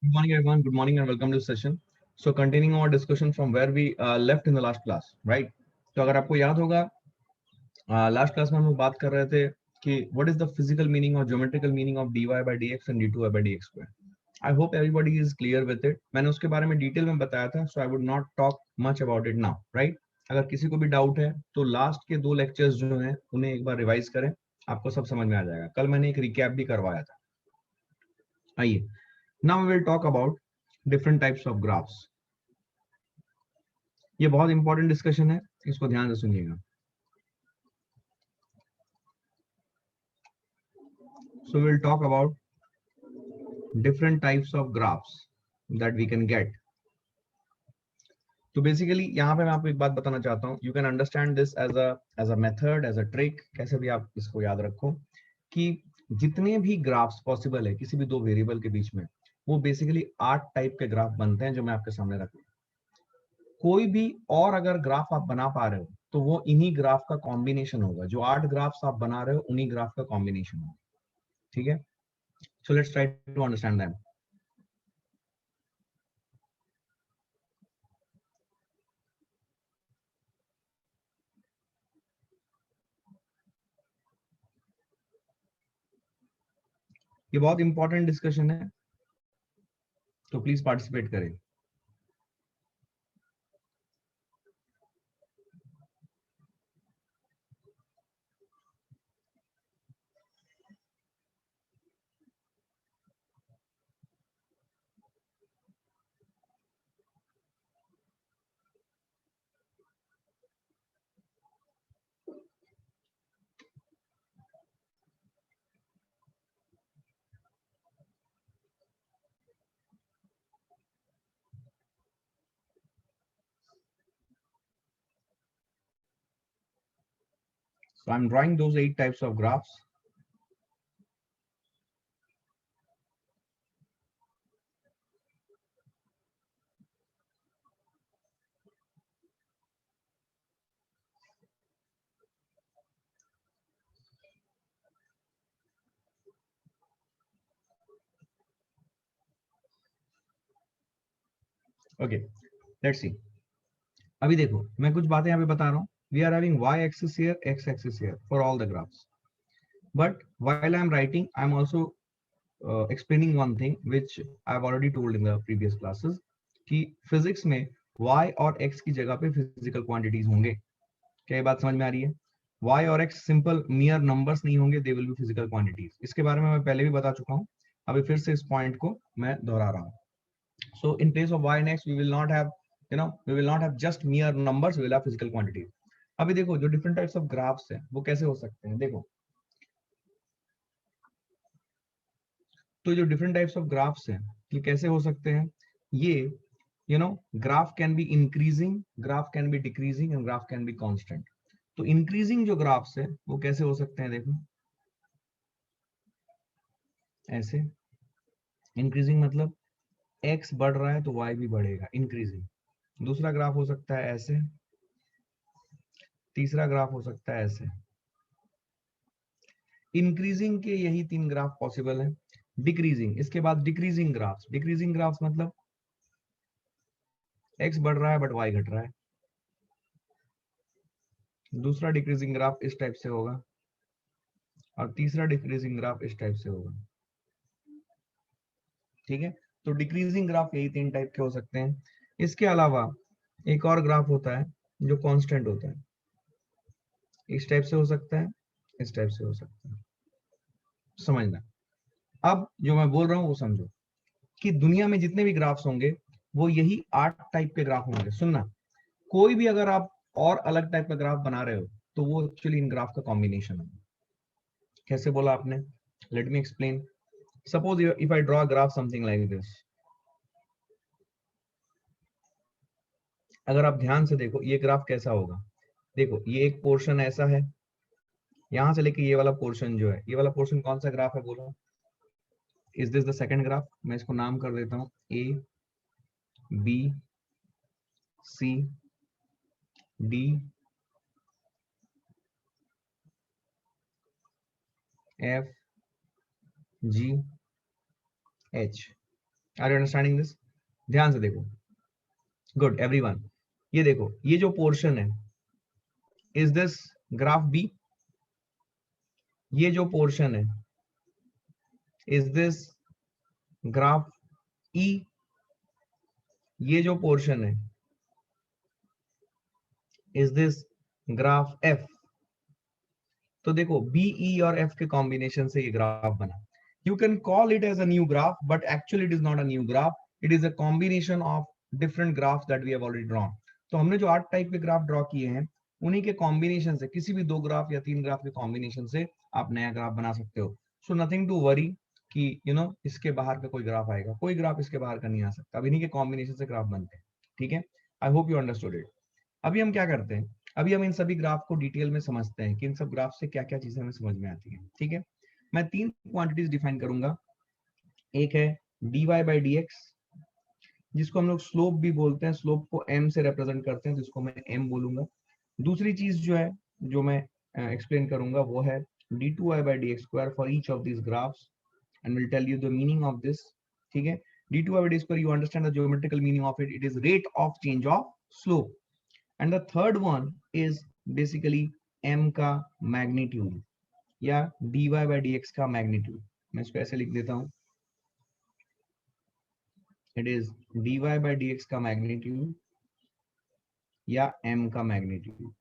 Good morning, everyone. Good morning and welcome to the session. So, continuing our discussion from where we left in the last class, right? तो अगर आपको याद होगा last class में हम लोग बात कर रहे थे कि what is the physical meaning और geometrical meaning of dy by dx and d2y by dx square. I hope everybody is clear with it. मैंने उसके बारे में डिटेल में बताया था, so I would not talk much about it now, right? अगर किसी को भी डाउट है तो लास्ट के 2 लेक्चर्स जो हैं उन्हें एक बार रिवाइज करें, आपको सब समझ में आ जाएगा. कल मैंने एक रिकैप भी करवाया था. आइए, now we will talk about different types of graphs. ये बहुत इंपॉर्टेंट डिस्कशन है, इसको ध्यान से सुनिएगा. So we will talk about different types of graphs that we can get. तो बेसिकली यहाँ पे मैं आपको एक बात बताना चाहता हूँ. You can understand this as a method, as a trick, कैसे भी आप इसको याद रखो कि जितने भी ग्राफ्स पॉसिबल है किसी भी 2 वेरिएबल के बीच में, वो बेसिकली 8 टाइप के ग्राफ बनते हैं जो मैं आपके सामने रख रहा हूँ. कोई भी और अगर ग्राफ आप बना पा रहे हो तो वो इन्हीं ग्राफ का कॉम्बिनेशन होगा. जो 8 ग्राफ्स आप बना रहे हो उन्हीं ग्राफ का कॉम्बिनेशन होगा. ठीक है, so let's try to understand them. ये बहुत इंपॉर्टेंट डिस्कशन है, तो प्लीज पार्टिसिपेट करें. So I'm drawing those 8 types of graphs. Okay, let's see. अभी देखो, मैं कुछ बातें यहाँ पे बता रहा हूँ. We are having y axis here, x axis here for all the graphs. But while I'm writing, I'm also explaining one thing which I've already told in the previous classes कि physics में y और x की जगह पे physical quantities होंगे. क्या ये बात समझ में आ रही है? y और x सिंपल नियर नंबर्स नहीं होंगे, they will be physical quantities. इसके बारे में मैं पहले भी बता चुका हूँ, अभी फिर से इस पॉइंट को मैं दोहरा रहा हूँ. So in place of y and x, we will not have, we will not have just mere numbers, we will have physical quantities. अभी देखो, जो different types of graphs हैं वो कैसे हो सकते हैं. देखो, तो जो different types of graphs हैं ये कैसे हो सकते हैं. ये graph can be increasing, graph can be decreasing and graph can be constant. तो increasing जो graphs है वो कैसे हो सकते हैं. देखो ऐसे, increasing मतलब x बढ़ रहा है तो y भी बढ़ेगा, increasing. दूसरा ग्राफ हो सकता है ऐसे, तीसरा ग्राफ हो सकता है ऐसे. इंक्रीजिंग के यही 3 ग्राफ पॉसिबल है. डिक्रीजिंग, इसके बाद डिक्रीजिंग ग्राफ्स. डिक्रीजिंग ग्राफ्स मतलब x बढ़ रहा है बट y घट रहा है. दूसरा डिक्रीजिंग ग्राफ इस टाइप से होगा और तीसरा डिक्रीजिंग ग्राफ इस टाइप से होगा. ठीक है, तो डिक्रीजिंग ग्राफ यही 3 टाइप के हो सकते हैं. इसके अलावा एक और ग्राफ होता है जो कांस्टेंट होता है. इस टाइप से हो सकता है, इस टाइप से हो सकता है. समझना. अब जो मैं बोल रहा हूं वो समझो कि दुनिया में जितने भी ग्राफ्स होंगे वो यही 8 टाइप के ग्राफ होंगे. सुनना, कोई भी अगर आप और अलग टाइप का ग्राफ बना रहे हो तो वो एक्चुअली इन ग्राफ का कॉम्बिनेशन है. कैसे बोला आपने? Let me explain. Suppose if I draw graph something like this. अगर आप ध्यान से देखो ये ग्राफ कैसा होगा. देखो, ये एक पोर्शन ऐसा है, यहां से लेके ये वाला पोर्शन जो है, ये वाला पोर्शन कौन सा ग्राफ है बोलो. Is this the second graph. मैं इसको नाम कर देता हूं A B C D F G H. Are you understanding this? ध्यान से देखो, गुड एवरीवन। ये देखो, ये जो पोर्शन है, इज दिस ग्राफ बी? ये जो पोर्शन है, इज दिस ग्राफ ई? ये जो पोर्शन है, इज दिस ग्राफ एफ? तो देखो, बी, ई और एफ के कॉम्बिनेशन से ये ग्राफ बना। You can call it as a new graph, but actually it is not a new graph, it is a combination of different graphs that we have already drawn. तो हमने जो 8 type के graph draw किए हैं, उन्हीं के combination से, किसी भी 2 ग्राफ या 3 ग्राफ के कॉम्बिनेशन से आप नया ग्राफ बना सकते हो। सो नथिंग टू वरी कि इसके बाहर का कोई ग्राफ आएगा, कोई ग्राफ इसके बाहर का नहीं आ सकता। अब इन्हीं के कॉम्बिनेशन से ग्राफ बनते हैं, ठीक है? I hope you understood it. अभी हम क्या करते हैं, अभी हम इन सभी ग्राफ को डिटेल में समझते हैं कि इन सब ग्राफ से क्या क्या चीजें हमें समझ में आती है, ठीक है? मैं 3 क्वांटिटीज डिफाइन करूंगा। एक है dy बाई डी एक्स, जिसको हम लोग स्लोप भी बोलते हैं, स्लोप को m से रिप्रेजेंट करते हैं, जिसको मैं m बोलूंगा। दूसरी चीज जो है, जो मैं एक्सप्लेन करूंगा, वो है d2y by d x square for each of this graphs, and will tell you the meaning of this, ठीक है? d2y by d square, you understand the geometrical meaning of it, it is rate of change of slope. And the third one is basically m का magnitude, या dy by d x का magnitude. मैं इसको ऐसे लिख देता हूं, it is dy by d x का मैग्नीट्यूड या m का मैग्नीट्यूड।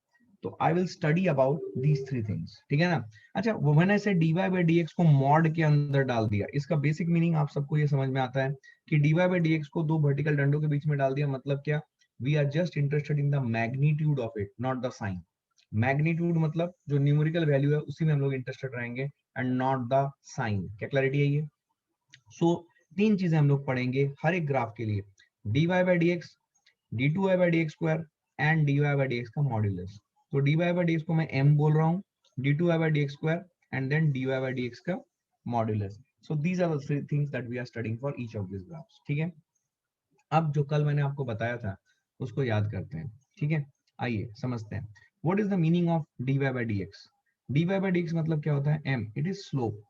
तो I will study about these 3 things, ठीक है ना? अच्छा, वो मैंने ऐसे dy बाई डी एक्स को मॉड के अंदर डाल दिया। इसका बेसिक मीनिंग आप सबको ये समझ में आता है कि dy बाई डी एक्स को 2 वर्टिकल डंडों के बीच में डाल दिया। मतलब क्या? We are just interested in the magnitude of it, not the sign. Magnitude मतलब जो न्यूमेरिकल वैल्यू है, उसी में हम लोग इंटरेस्टेड रहेंगे, एंड नॉट द साइन। क्या क्लैरिटी है ये? सो 3 चीजें हम लोग पढ़ेंगे हर एक ग्राफ के लिए, dy by d x, d2y by d x square and dy by d x का मॉड्यूलस। तो dy बाई डी एक्स को मैं m बोल रहा हूँ, d2y by d x square and then dy by d x का modulus. So these are the 3 things that we are studying for each of this graphs, ठीक है? अब जो कल मैंने आपको बताया था, उसको याद करते हैं, ठीक है? आइए समझते हैं। What is the meaning of dy by d x? dy by d x मतलब क्या होता है? m, इट इज स्लोप,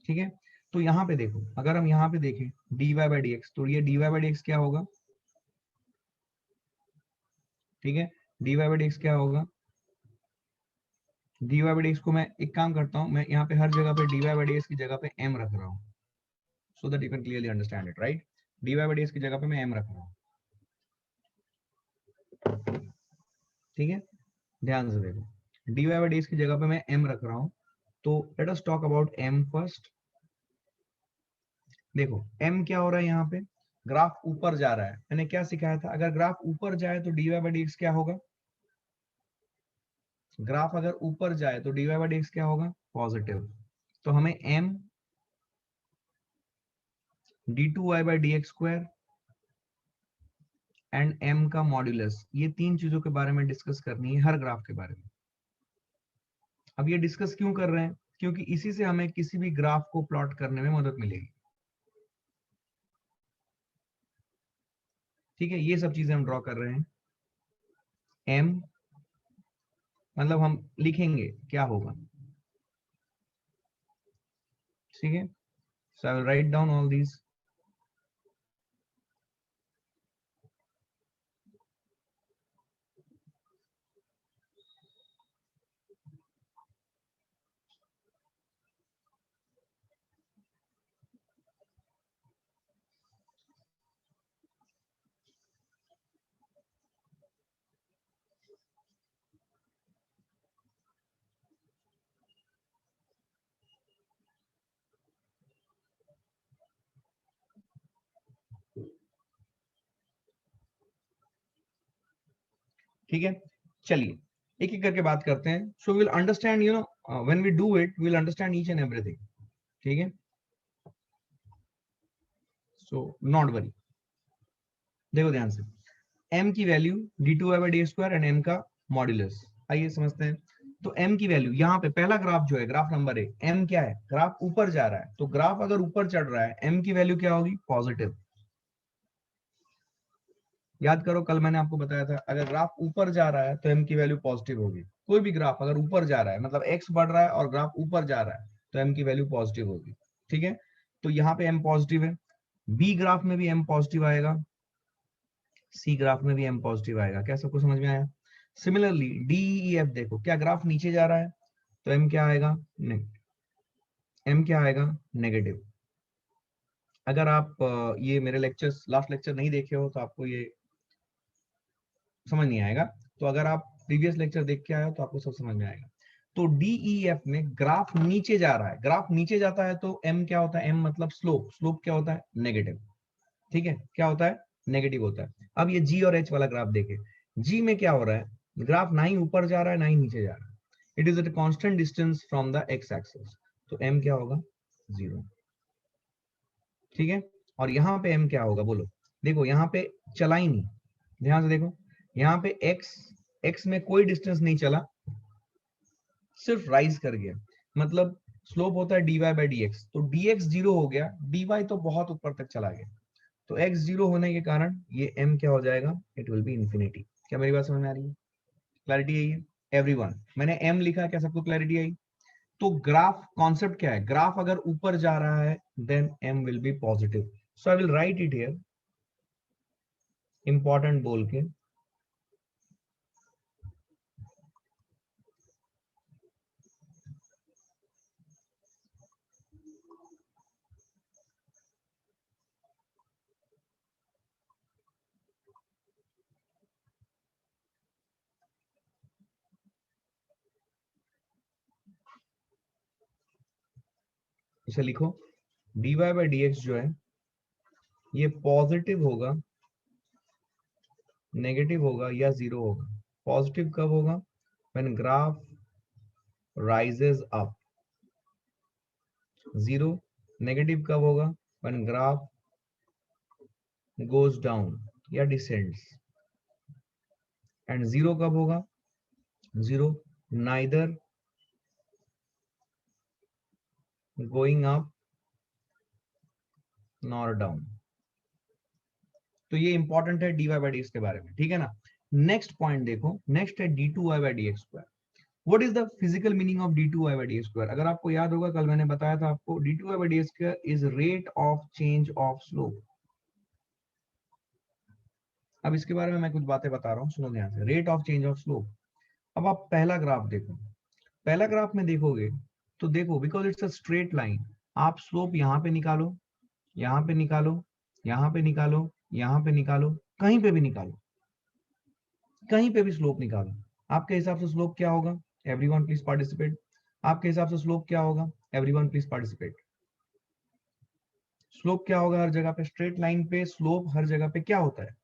ठीक है? तो यहाँ पे देखो, अगर हम यहाँ पे देखें dy बाई डी एक्स, तो ये dy बाई डी एक्स क्या होगा? ठीक है, dy बाई डी एक्स क्या होगा? dy बाई डी एक्स को मैं एक काम करता हूँ, मैं यहाँ पे हर जगह पे dy बाई डी एक्स की जगह पे m रख रहा हूँ, so that you can clearly understand it, right? dy by d x की जगह पे मैं m रख रहा हूँ, ठीक है? ध्यान से देखो, dy बाई डी एक्स की जगह पे मैं m रख रहा हूँ। तो let us talk about m first. देखो m क्या हो रहा है यहाँ पे? ग्राफ ऊपर जा रहा है। मैंने क्या सिखाया था? अगर ग्राफ ऊपर जाए तो dy बाई डी एक्स क्या होगा? ग्राफ अगर ऊपर जाए तो dy बाई डी एक्स क्या होगा? पॉजिटिव। तो हमें m d2y by d x square and m का मॉड्यूलस, ये 3 चीजों के बारे में डिस्कस करनी है, हर ग्राफ के बारे में। अब ये डिस्कस क्यों कर रहे हैं? क्योंकि इसी से हमें किसी भी ग्राफ को प्लॉट करने में मदद मिलेगी, ठीक है? ये सब चीजें हम ड्रॉ कर रहे हैं। m मतलब हम लिखेंगे क्या होगा, ठीक है? So I will write down all these. ठीक है, चलिए एक एक करके बात करते हैं। So will understand, when we do it will understand each and everything, ठीक है? सो नॉट वरी, देखो ध्यान से, m की value d2y by d square and m का मॉड्यूलस। आइए समझते हैं। तो m की वैल्यू यहाँ पे पहला ग्राफ जो है, ग्राफ नंबर 1, m क्या है? ग्राफ ऊपर जा रहा है। तो ग्राफ अगर ऊपर चढ़ रहा है, m की वैल्यू क्या होगी? पॉजिटिव। याद करो, कल मैंने आपको बताया था, अगर ग्राफ ऊपर जा रहा है तो m की वैल्यू पॉजिटिव होगी। कोई भी ग्राफ अगर ऊपर जा रहा है, मतलब x बढ़ रहा है और ग्राफ ऊपर जा रहा है, तो m की वैल्यू पॉजिटिव होगी, ठीक है? तो यहाँ पे m पॉजिटिव है, बी ग्राफ में भी m पॉजिटिव आएगा, सी ग्राफ में भी m पॉजिटिव आएगा। क्या सबको समझ में आया? सिमिलरली डी ई एफ देखो, क्या ग्राफ नीचे जा रहा है तो m क्या आएगा? m क्या आएगा? नेगेटिव। अगर आप ये मेरे लेक्चर्स लास्ट लेक्चर नहीं देखे हो तो आपको ये समझ नहीं आएगा, तो अगर आप प्रीवियस लेक्चर देख के आए हो तो आपको सब समझ में आएगा। तो डीईएफ में ग्राफ नीचे जा रहा है, ग्राफ नीचे जाता है तो m क्या होता है? m मतलब स्लोप, स्लोप क्या होता है? नेगेटिव। ठीक है, क्या होता है? नेगेटिव होता है। अब ये g और h वाला ग्राफ देखे, g में क्या हो रहा है? ग्राफ ना ही ऊपर जा रहा है ना ही नीचे जा रहा है, it is at constant distance from the x axis, तो m क्या होगा? 0। ठीक है, और यहाँ पे m क्या होगा बोलो? देखो यहाँ पे चला ही नहीं, ध्यान से देखो, यहाँ पे x में कोई डिस्टेंस नहीं चला, सिर्फ राइज कर गया, मतलब स्लोप होता है dy बाई डी एक्स, तो dx 0 हो गया, dy तो बहुत ऊपर तक चला गया, तो x 0 होने के कारण ये m क्या हो जाएगा? It will B infinity. क्या मेरी बात समझ में आ रही है? क्लैरिटी आई है एवरीवन? मैंने m लिखा, क्या सबको क्लैरिटी आई? तो ग्राफ कॉन्सेप्ट क्या है? ग्राफ अगर ऊपर जा रहा है then m will be positive, so I will write it here important बोल के, इसे लिखो, dy बाई डी एक्स जो है ये पॉजिटिव होगा, नेगेटिव होगा या जीरो होगा? पॉजिटिव कब होगा? When graph rises up. Zero negative कब होगा? व्हेन ग्राफ गोज डाउन या डिसेंड्स। एंड जीरो कब होगा? Zero neither going up nor down. तो ये इंपॉर्टेंट है d y by d x के बारे में, ठीक है ना? नेक्स्ट पॉइंट देखो, नेक्स्ट है d two y by d x square. What is the physical meaning of d two y by d x square? अगर आपको याद होगा, कल मैंने बताया था आपको, d two y by d x square is rate of change of slope. अब इसके बारे में मैं कुछ बातें बता रहा हूँ, सुनो ध्यान से। Rate of change of slope. अब आप पहला ग्राफ देखो, पहला ग्राफ में देखोगे तो देखो, because it's a straight line, आप स्लोप यहाँ पे निकालो, यहाँ पे निकालो, यहाँ पे निकालो, यहाँ पे निकालो, कहीं पे भी निकालो, कहीं पे भी स्लोप निकालो, आपके हिसाब से स्लोप क्या होगा? Everyone please participate. आपके हिसाब से स्लोप क्या होगा? Everyone please participate. स्लोप क्या होगा हर जगह पे? स्ट्रेट लाइन पे स्लोप हर जगह पे क्या होता है?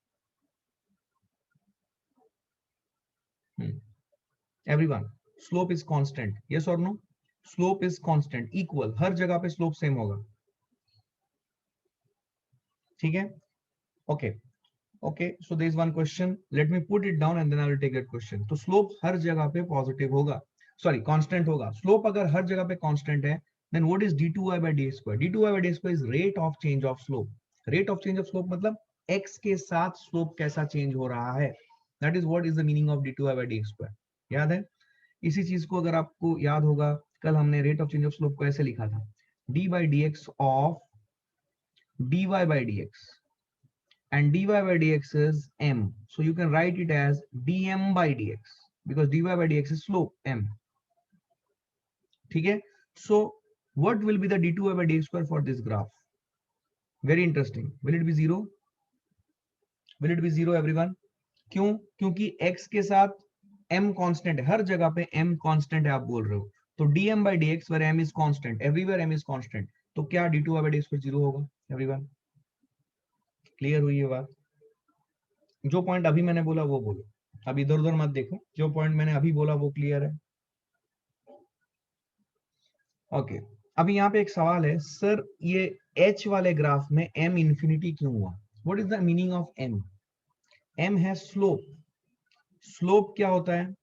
Everyone, slope is constant, yes और no? Slope is constant, equal, हर जगह पे स्लोप सेम होगा। ठीक है, okay okay, so there is one question, let me put it down and then I will take that question. तो slope हर जगह पे पॉजिटिव होगा, सॉरी कांस्टेंट होगा। स्लोप अगर हर जगह पे कांस्टेंट है, then what is d2y by d square? d2y by d square is rate of change of slope. रेट ऑफ चेंज ऑफ स्लोप मतलब x के साथ स्लोप कैसा चेंज हो रहा है, that is what is the meaning of d2y by d square. याद है? इसी चीज को अगर आपको याद होगा, कल हमने rate of change of slope को ऐसे लिखा था, d by dx of dy by dx, and dy by dx is m, so you can write it as dm by dx because dy by dx is slope m. ठीक है, so what will be the d2y by dx square for this graph? Very interesting. Will it be zero? Will it be zero everyone? क्यों? क्योंकि x के साथ m constant है, हर जगह पे m constant है, आप बोल रहे हो, तो dm by dx where m is constant, everywhere m is constant, तो क्या d2y by dx square zero होगा? एवरीवन क्लियर हुई ये बात? जो पॉइंट अभी मैंने बोला वो बोलो, अब इधर उधर मत देखो, जो पॉइंट मैंने अभी बोला वो क्लियर है? ओके, अभी यहाँ पे एक सवाल है, सर ये h वाले ग्राफ में m इंफिनिटी क्यों हुआ? What is the meaning of m? m है स्लोप। स्लोप क्या होता है?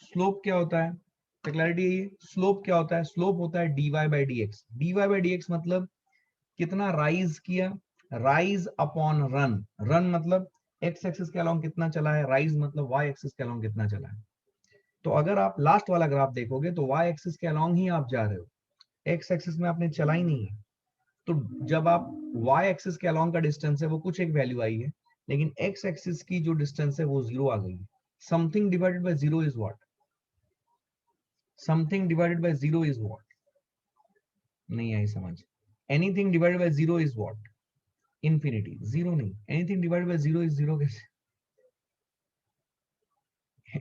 स्लोप क्या होता है? तो क्लैरिटी है, स्लोप क्या होता है? स्लोप होता है dy by d x. dy by d x मतलब कितना राइज किया, राइज अपॉन रन, रन मतलब एक्स एक्सिस के अलोंग कितना चला है, राइज मतलब वाई एक्सिस के अलोंग कितना चला है। तो अगर आप लास्ट वाला ग्राफ देखोगे तो वाई एक्सिस के अलोंग ही आप जा रहे हो, एक्स एक्सिस में आपने चला ही नहीं है, तो जब आप y एक्सिस के अलोंग का डिस्टेंस है वो कुछ एक वैल्यू आई है, लेकिन x एक्सिस की जो डिस्टेंस है वो 0 आ गई है. Something divided by 0 is what? Something divided by 0 is what? नहीं आई समझ. Anything divided by 0 is what? Infinity. 0 नहीं, एनीथिंग डिवाइडेड बाय 0 इज 0 कैसे?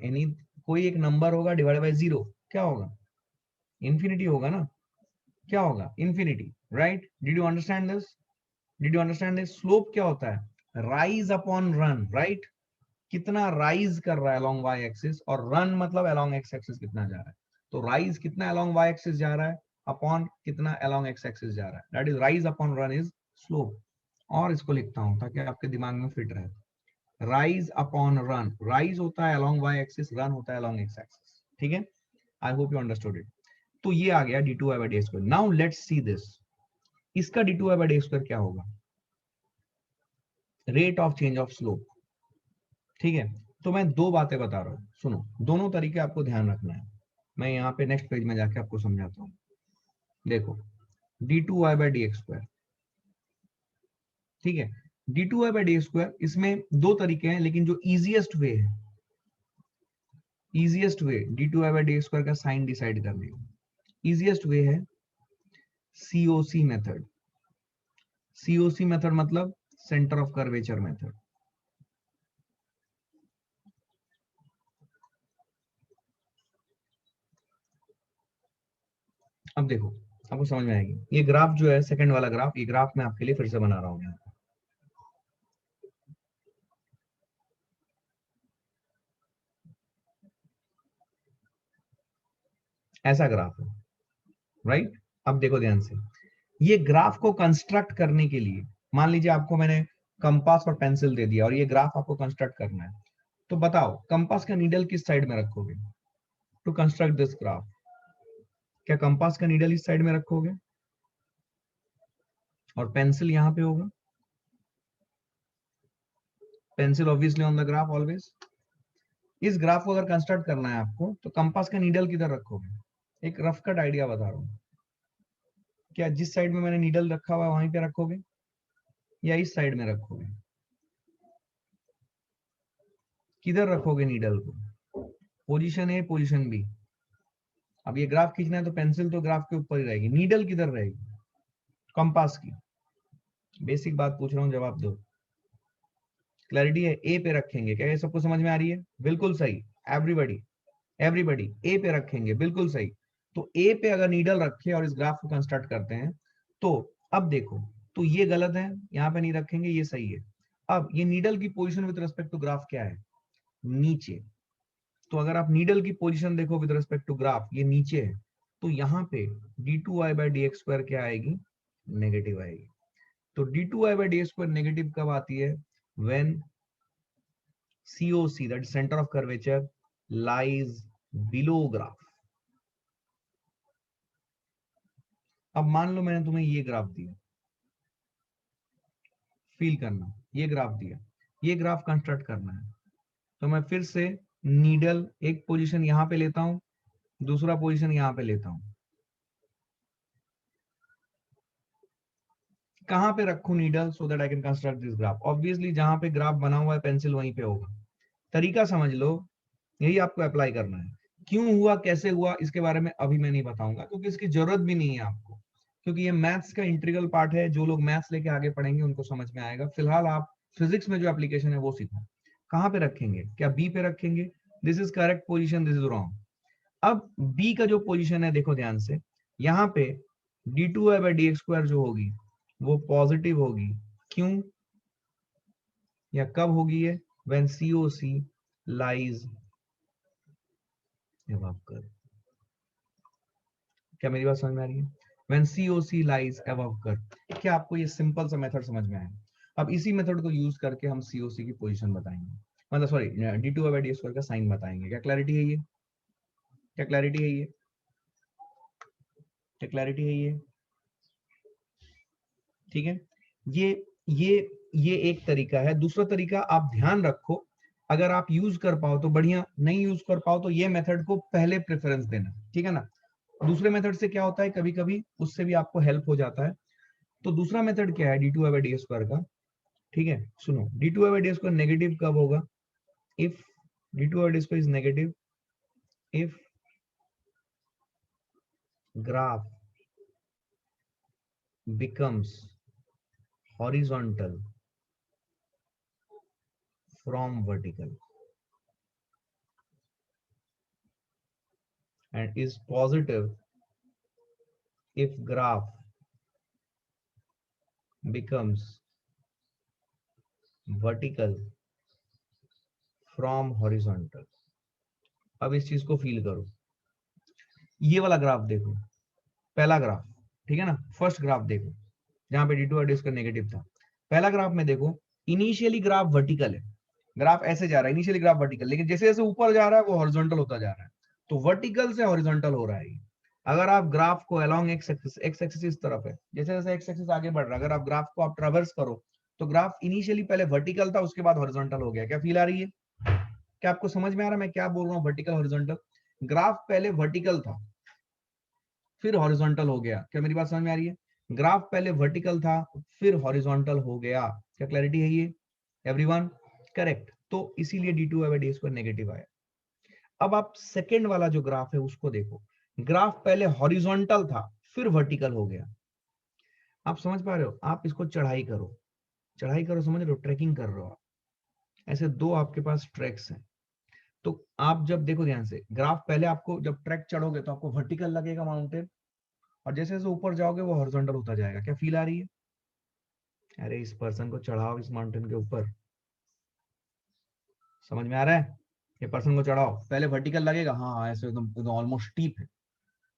एनी कोई एक नंबर होगा डिवाइडेड बाय 0, क्या होगा? इंफिनिटी होगा ना. क्या होगा? Infinity. Right? Did you understand this? Did you understand this? Slope क्या होता है? Rise upon run. राइट? कितना राइज कर रहा है अलोंग y एक्सिस, और रन मतलब अलोंग x एक्सिस कितना जा रहा है. तो राइज कितना अलोंग y एक्सिस जा रहा है अपॉन कितना अलोंग x एक्सिस जा रहा है. That is rise upon run is slope. और इसको लिखता हूं ताकि आपके दिमाग में फिट रहे. Rise upon run. राइज होता है अलोंग y एक्सिस, रन होता है अलोंग x एक्सिस. ठीक है? I hope you understood it. तो ये आ गया d2y/d2. Now let's see this. इसका d2y/d2 क्या होगा? Rate of change of slope. ठीक है? तो मैं दो बातें बता रहा हूं, सुनो. दोनों तरीके आपको ध्यान रखना है. मैं यहाँ पे नेक्स्ट पेज में जाके आपको समझाता हूँ. देखो, d2y/dx². ठीक है? d2y/dx², इसमें दो तरीके हैं, लेकिन जो इजीएस्ट वे है, इजीएस्ट वे d2y/dx² का साइन डिसाइड करने का इजीएस्ट वे है COC मेथड. COC मेथड मतलब सेंटर ऑफ कर्वेचर मेथड. अब देखो, आपको समझ में आएगी. ये ग्राफ जो है, सेकंड वाला ग्राफ, ये ग्राफ मैं आपके लिए फिर से बना रहा हूँ. ऐसा ग्राफ है. राइट? अब देखो ध्यान से. ये ग्राफ को कंस्ट्रक्ट करने के लिए, मान लीजिए आपको मैंने कंपास और पेंसिल दे दिया और ये ग्राफ आपको कंस्ट्रक्ट करना है. तो बताओ, कंपास का नीडल किस साइड में रखोगे टू कंस्ट्रक्ट दिस ग्राफ? क्या कंपास का नीडल इस साइड में रखोगे और पेंसिल यहां पे होगा? Pencil obviously on the graph always. इस ग्राफ को अगर कंस्ट्रक्ट करना है आपको, तो कंपास का नीडल किधर रखोगे? एक रफ कट आइडिया बता रहा हूं. क्या जिस साइड में मैंने नीडल रखा हुआ है वहीं पे रखोगे, या इस साइड में रखोगे? किधर रखोगे नीडल को? Position A, position B. अब ये ग्राफ खींचना है तो पेंसिल तो ग्राफ के ऊपर ही रहेगी. नीडल किधर रहेगी? कंपास की. बेसिक बात पूछ रहा हूं, जवाब दो. क्लैरिटी है? ए पे रखेंगे. क्या ये सबको समझ में आ रही है? बिल्कुल सही. एवरीबॉडी, एवरीबॉडी ए पे रखेंगे. बिल्कुल सही. तो ए पे अगर नीडल रखे और इस ग्राफ को कंस्ट्रक्ट करते हैं, तो अब देखो, तो ये गलत है, यहाँ पे नहीं रखेंगे, ये सही है. अब ये नीडल की position with respect to graph क्या है? नीचे. तो अगर आप नीडल की पोजीशन देखो विद रिस्पेक्ट टू ग्राफ, ये नीचे है. तो यहाँ पे d2y/dx² क्या आएगी? नेगेटिव आएगी. तो d2y/dx² नेगेटिव कब आती है? When COC, that is center of curvature, lies below graph. अब मान लो मैंने तुम्हें ये ग्राफ दिया, फील करना, ये ग्राफ दिया, ये ग्राफ कंस्ट्रक्ट करना है. तो मैं फिर से नीडल एक पोजीशन यहां पे लेता हूं, दूसरा पोजीशन यहां पे लेता हूं. कहां पे रखूं needle so that I can construct this graph? Obviously जहां पे ग्राफ बना हुआ है पेंसिल वहीं पे होगा. तरीका समझ लो, यही आपको अप्लाई करना है. क्यों हुआ, कैसे हुआ, इसके बारे में अभी मैं नहीं बताऊंगा, क्योंकि इसकी जरूरत भी नहीं है आपको, क्योंकि ये मैथ्स का इंटीग्रल पार्ट है. जो लोग मैथ्स लेके आगे पढ़ेंगे उनको समझ में आएगा. फिलहाल आप फिजिक्स में जो एप्लीकेशन है वो सीखो. कहाँ पे रखेंगे? क्या बी पे रखेंगे? This is correct position, this is wrong. अब बी का जो पोजीशन है देखो ध्यान से, यहाँ पे d2y/dx² जो होगी वो पॉजिटिव होगी. क्यों या कब होगी ये? When COC lies above curve. क्या मेरी बात समझ में आ रही है? When COC lies above curve. क्या आपको ये सिंपल सा मेथड समझ में आया? अब इसी मेथड को यूज करके हम COC की पोजीशन बताएंगे, मतलब सॉरी d2y/d² का साइन बताएंगे. क्या क्लैरिटी है ये? क्या क्लैरिटी है ये? क्या क्लैरिटी है ये? ठीक है? ये एक तरीका है. दूसरा तरीका आप ध्यान रखो, अगर आप यूज कर पाओ तो बढ़िया, नहीं यूज कर पाओ तो ये मेथड को पहले प्रेफरेंस देना. ठीक है ना? दूसरे मेथड से क्या होता है, कभी कभी उससे भी आपको हेल्प हो जाता है. तो दूसरा मेथड क्या है d two y by d square का, ठीक है सुनो, d two y by d square negative कब होगा, if d two y d square is negative if graph becomes horizontal from vertical and is positive if graph becomes vertical from horizontal। अब इस चीज को फील करो, ये वाला graph देखो, पहला ग्राफ, ठीक है ना, फर्स्ट ग्राफ देखो जहां पे D2 और इसका नेगेटिव था। पहला ग्राफ में देखो, इनिशियली ग्राफ वर्टिकल है, ग्राफ ऐसे जा रहा है, इनिशियली ग्राफ वर्टिकल, लेकिन जैसे जैसे ऊपर जा रहा है वो हॉरिजॉन्टल होता जा रहा है, तो वर्टिकल से हॉरिजॉन्टल हो रहा है। अगर आप ग्राफ को अलोंग एक्स एक्सिस इस तरफ है, जैसे जैसे एक्स एक्सिस आगे बढ़ रहा है, अगर आप ग्राफ को आप ट्रेवर्स करो तो ग्राफ इनिशियली पहले वर्टिकल था, उसके बाद हॉरिजॉन्टल हो गया। क्या फील आ रही है, क्या आपको समझ में आ रहा है मैं क्या बोल रहा हूँ, वर्टिकल हॉरिजॉन्टल। ग्राफ पहले वर्टिकल था फिर हॉरिजॉन्टल हो गया, क्या मेरी बात समझ में आ रही है, ग्राफ पहले वर्टिकल था फिर हॉरिजॉन्टल हो गया। क्या क्लैरिटी है ये एवरीवन, करेक्ट। तो इसीलिए D2/D स्क्वायर नेगेटिव आया। अब आप सेकंड वाला जो ग्राफ है उसको देखो, ग्राफ पहले हॉरिजॉन्टल था फिर वर्टिकल हो गया। आप समझ पा रहे हो, आप इसको चढ़ाई करो, चढ़ाई करो, समझ रहे हो, ट्रैकिंग कर रहे हो आप, ऐसे दो आपके पास ट्रैक्स हैं। तो आप जब देखो ध्यान से, ग्राफ पहले आपको जब ट्रैक चढ़ोगे तो आपको वर्टिकल लगेगा माउंटेन, और जैसे जैसे ऊपर जाओगे वो हॉरिजॉन्टल होता जाएगा। क्या फील आ रही है, अरे इस पर्सन को चढ़ाओ इस माउंटेन के ऊपर, समझ में आ रहा है, ये पर्सन को चढ़ाओ, पहले वर्टिकल लगेगा, हाँ ऐसे एकदम ऑलमोस्ट स्टीप है,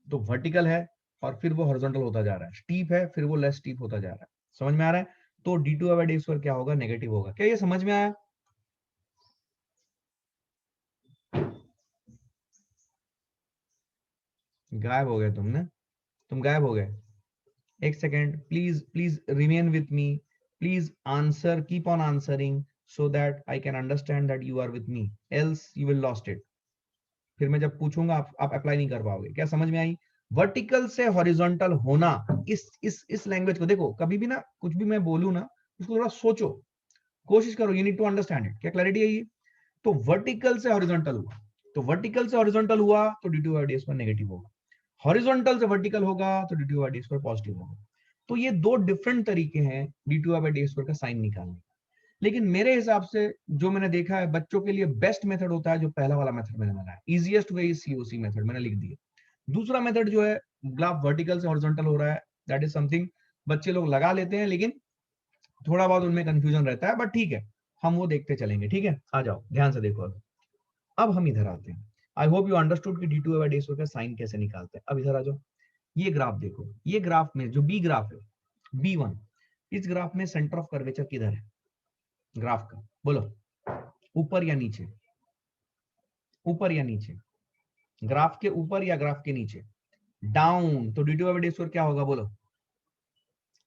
तो वर्टिकल है और फिर वो हॉरिजॉन्टल होता जा रहा है, स्टीप है फिर वो लेस स्टीप होता जा रहा है, समझ में आ रहा है। तो D2/D क्या होगा, नेगेटिव होगा। क्या ये समझ में आया, गायब हो गए तुमने, तुम गायब हो गए, एक second please, please remain with me, please answer, keep on answering so that I can understand that you are with me, else you will lost it। फिर मैं जब पूछूंगा आप अप्लाई नहीं कर पाओगे। क्या समझ में आई, वर्टिकल से हॉरिजॉन्टल होना, इस लैंग्वेज को देखो, कभी भी ना कुछ भी मैं बोलूं ना उसको थोड़ा सोचो, कोशिश करो, you need to understand it. क्या क्लैरिटी है ये, तो वर्टिकल से हॉरिजॉन्टल हुआ, तो वर्टिकल से हॉरिजॉन्टल हुआ तो D2/D स्क्वायर नेगेटिव होगा, हॉरिजॉन्टल से वर्टिकल होगा तो D2/D स्क्वायर पॉजिटिव होगा। तो ये दो डिफरेंट तरीके हैं D2/D स्क्वायर का साइन निकालने। लेकिन मेरे हिसाब से जो मैंने देखा है बच्चों के लिए बेस्ट मेथड होता है जो पहला वाला मेथड मैंने बनाया, easiest way is COC method, मैंने लिख दिया। दूसरा मेथड जो है ग्राफ वर्टिकल से हॉरिजॉन्टल हो रहा है, दैट इज समथिंग बच्चे लोग लगा लेते हैं, लेकिन थोड़ा बहुत उनमें कंफ्यूजन रहता है, बट ठीक है, हम वो देखते चलेंगे। ठीक है, आ जाओ ध्यान से देखो। अब हम इधर आते हैं, आई होप यू अंडरस्टूड कि D2/D का साइन कैसे निकालते हैं। अब इधर आ जाओ, ये ग्राफ देखो, ये ग्राफ में जो बी ग्राफ है B1, इस ग्राफ में सेंटर ऑफ कर्वेचर किधर है ग्राफ का, बोलो, ऊपर या नीचे, ऊपर या नीचे, ग्राफ के ऊपर या ग्राफ के नीचे, डाउन। तो D2/D क्या होगा, बोलो,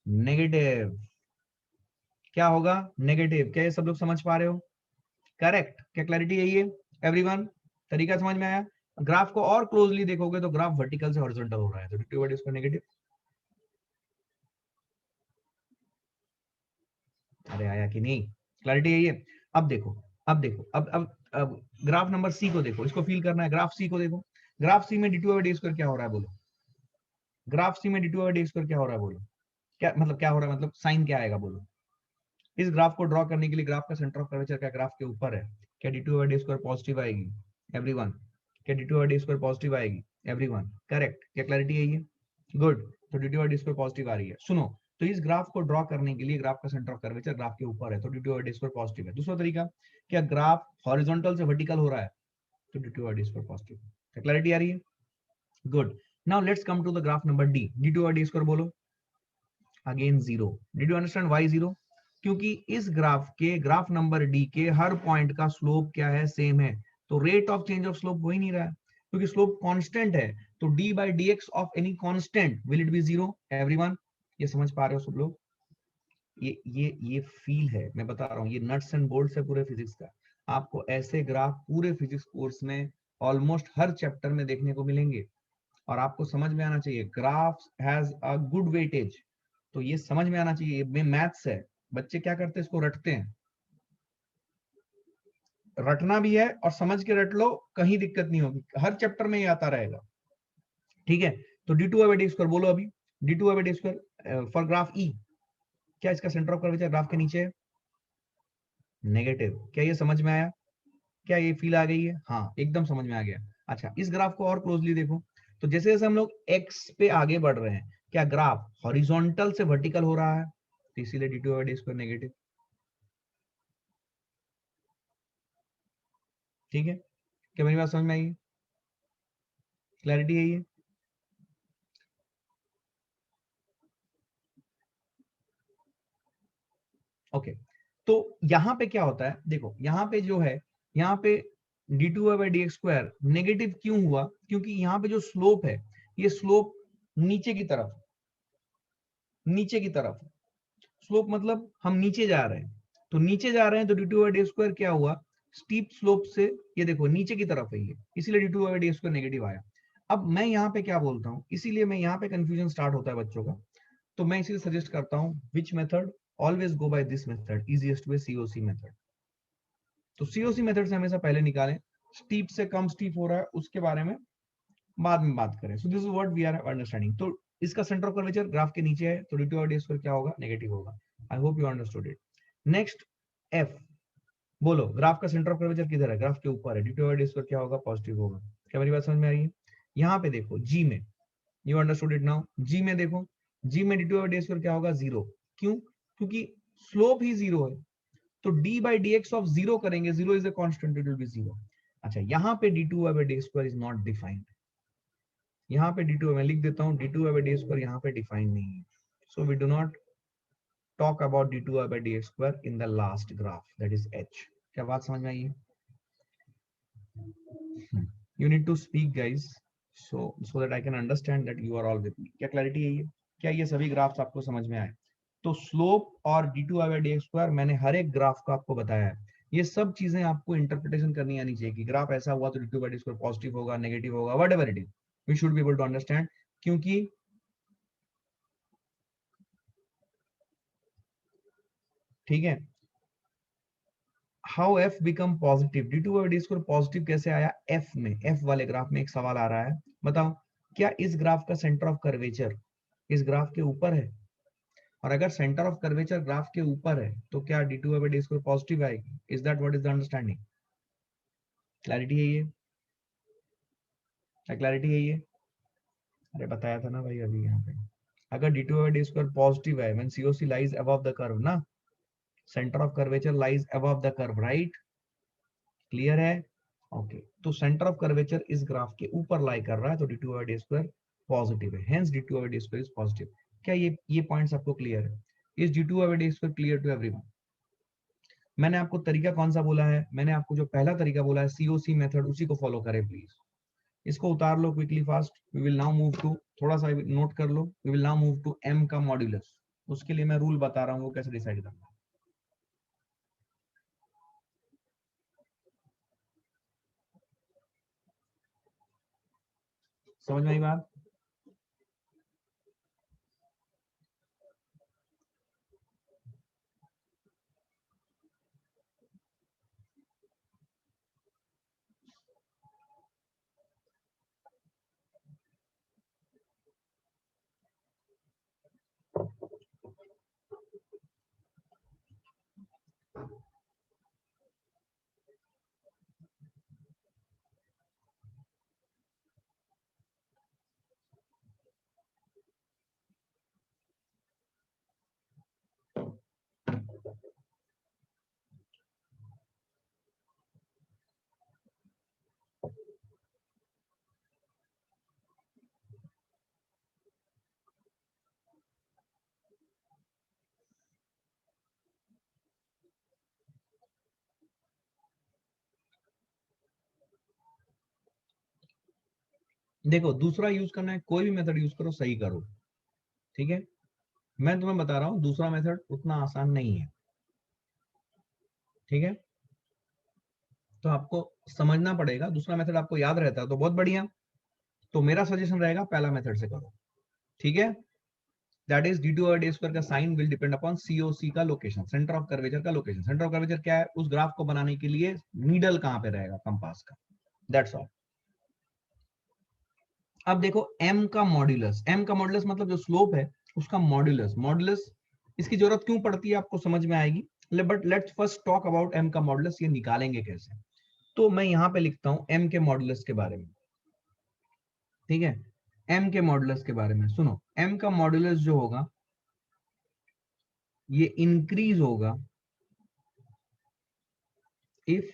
नेगेटिव। क्या होगा, नेगेटिव। क्या ये सब लोग समझ पा रहे हो, करेक्ट। क्या क्लैरिटी है ये एवरीवन, तरीका समझ में आया। ग्राफ को और क्लोजली देखोगे तो ग्राफ वर्टिकल से हॉरिजॉन्टल हो रहा है, तो D2/D नेगेटिव। अरे आया कि नहीं, क्लैरिटी है ये। अब देखो, अब देखो, अब ग्राफ नंबर सी को देखो, इसको फील करना है, ग्राफ सी को देखो, ग्राफ सी में D2/D क्या हो रहा है, बोलो, ग्राफ सी में D2/D क्या हो रहा है, बोलो, क्या मतलब, क्या हो रहा है मतलब, साइन क्या आएगा, बोलो। इस ग्राफ को ड्रॉ करने के लिए ग्राफ का सेंटर ऑफ कर्वेचर क्या ग्राफ के ऊपर है, क्या D2/D पॉजिटिव आएगी एवरीवन, क्या D2/D पॉजिटिव आएगी एवरीवन, करेक्ट। क्या क्लैरिटी है ये, गुड। तो D2/D पॉजिटिव आ रही है। सुनो, तो इस ग्राफ को ड्रॉ करने के लिए ग्राफ का सेंटर ऑफ कर्वेचर ग्राफ के ऊपर है, तो D2/D पॉजिटिव है। दूसरा तरीका, क्या ग्राफ हॉरिजॉन्टल से वर्टिकल हो रहा है, तो D2/D पॉजिटिव। क्या क्लैरिटी आ रही है, good. Now let's come to the graph number d, D2/D बोलो, again zero. Did you understand why zero, क्योंकि इस ग्राफ के, ग्राफ नंबर डी के हर पॉइंट का स्लोप क्या है, सेम है, तो rate of change of slope हो ही नहीं रहा है, क्योंकि स्लोप कांस्टेंट है, तो d/dx of any constant will it B zero everyone. ये समझ पा रहे हो सब लोग, ये फील है, मैं बता रहा हूँ, ये नट्स एंड बोल्ट्स है पूरे फिजिक्स का। आपको ऐसे ग्राफ पूरे फिजिक्स कोर्स में ऑलमोस्ट हर चैप्टर में देखने को मिलेंगे, और आपको समझ में आना चाहिए graph has a good weightage, तो ये समझ में आना चाहिए, ये मैथ्स है। बच्चे क्या करते हैं, इसको रटते हैं। रटना भी है और समझ के रट लो, कहीं दिक्कत नहीं होगी, हर चैप्टर में ये आता रहेगा। ठीक है, तो d two y d square बोलो अभी, d two y d square for graph E, क्या इसका सेंटर ऑफ कर्वेचर ग्राफ के नीचे है, नेगेटिव। क्या ये समझ में आया, क्या ये फील आ गई है? हाँ एकदम समझ में आ गया। अच्छा इस ग्राफ को और क्लोजली देखो, तो जैसे जैसे हम लोग एक्स पे आगे बढ़ रहे हैं, क्या ग्राफ हॉरिजॉन्टल से वर्टिकल हो रहा है, तो इसीलिए d two y d square negative. ठीक है, क्या मेरी बात समझ में आई? क्लैरिटी है ये? ओके, तो यहां पे क्या होता है, देखो यहां पे जो है, यहाँ पे d two y by d x square negative क्यों हुआ, क्योंकि यहाँ पे जो स्लोप है, ये स्लोप नीचे की तरफ, नीचे की तरफ स्लोप मतलब हम नीचे जा रहे हैं, तो नीचे जा रहे हैं तो d two by d square क्या हुआ, स्टीप स्लोप से, ये देखो नीचे की तरफ है ये, इसीलिए d two by d square negative आया। अब मैं यहाँ पे क्या बोलता हूँ, इसीलिए मैं यहाँ पे कंफ्यूजन स्टार्ट होता है बच्चों का, तो मैं इसीलिए सजेस्ट करता हूँ which method, always go by this method, easiest way COC method. तो सीओसी मेथड से हमेशा पहले निकालें, स्टीप से कम स्टीप हो रहा है उसके बारे में बाद में बात करें। So this is what we are understanding. तो इसका सेंटर ऑफ कर्वेचर ग्राफ के नीचे है, तो d two by d square क्या होगा, नेगेटिव होगा। I hope you understood it. Next F, बोलो ग्राफ का सेंटर ऑफ कर्वेचर किधर है, ग्राफ के ऊपर है, d two by d square क्या होगा, पॉजिटिव होगा। क्या मेरी बात समझ में आ रही है? यहाँ पे देखो जी में, यू अंडरस्टूड इट नाउ, जी में देखो, जी में D two by d square क्या होगा, जीरो। क्यों? क्योंकि स्लोप ही जीरो है, तो d by d x of zero करेंगे, zero is a constant, it will be zero. अच्छा यहाँ पे d two by d square is not defined, यहाँ पे डी टू मैं लिख देता हूँ, d two by d square यहाँ पे डिफाइंड नहीं है, so we do not talk about d2 by dx square in the last graph, that is h। क्या बात समझ में आई है? You need to speak guys, so that I can understand that you are all with me। क्या clarity है ये? क्या ये सभी ग्राफ्स आपको समझ में आए? तो स्लोप और d2 by dx स्क्वायर मैंने हर एक ग्राफ को आपको बताया है, ये सब चीजें आपको इंटरप्रिटेशन करनी आनी चाहिए कि ग्राफ ऐसा हुआ तो d2 by d square positive होगा, नेगेटिव होगा, whatever it is, we should be able to understand. क्योंकि ठीक है, how f become positive, d two by d square positive कैसे आया, एफ में, एफ वाले ग्राफ में एक सवाल आ रहा है, बताओ क्या इस ग्राफ का सेंटर ऑफ कर्वेचर इस ग्राफ के ऊपर है, और अगर सेंटर ऑफ कर्वेचर ग्राफ के ऊपर है तो क्या d two by d square positive आएगी? Is that what is the understanding? Clarity है ये? क्या क्लैरिटी है ये? अरे बताया था ना भाई अभी यहाँ पे, अगर d two by d square positive है when COC lies above the curve ना, centre of curvature lies above the curve, right? Clear है? ओके, तो सेंटर ऑफ कर्वेचर इस ग्राफ के ऊपर लाई कर रहा है, तो d2 by d square positive है, hence d2 by d square is positive. क्या ये पॉइंट्स आपको क्लियर है? Is d2 by d square clear to everyone? मैंने आपको तरीका कौन सा बोला है, मैंने आपको जो पहला तरीका बोला है सीओसी मेथड, उसी को फॉलो करें प्लीज। इसको उतार लो quickly fast. We will now move to, थोड़ा सा नोट कर लो, we will now move to m का मॉड्यूलस। उसके लिए मैं रूल बता रहा हूँ वो कैसे डिसाइड करना है। समझ में आई बात? देखो दूसरा यूज करना है, कोई भी मेथड यूज करो, सही करो। ठीक है, मैं तुम्हें बता रहा हूं दूसरा मेथड उतना आसान नहीं है। ठीक है, तो आपको समझना पड़ेगा, दूसरा मेथड आपको याद रहता है तो बहुत बढ़िया, तो मेरा सजेशन रहेगा पहला मेथड से करो। ठीक है, that is d two by d square का sign will depend upon COC का लोकेशन, सेंटर ऑफ कर्वेचर का लोकेशन। सेंटर ऑफ कर्वेचर क्या है? उस ग्राफ को बनाने के लिए नीडल कहां पे रहेगा कंपास का, दैट्स ऑल। अब देखो m का मॉड्यूलस, m का मॉड्यूलस मतलब जो स्लोप है उसका मॉड्यूलस। मॉड्यूलस इसकी जरूरत क्यों पड़ती है आपको समझ में आएगी, but let's first talk about m का मॉड्यूलस, ये निकालेंगे कैसे। तो मैं यहां पे लिखता हूं m के मॉड्यूलस के बारे में, ठीक है। m के मॉड्यूलस के बारे में सुनो, m का मॉड्यूलस जो होगा ये इंक्रीज होगा इफ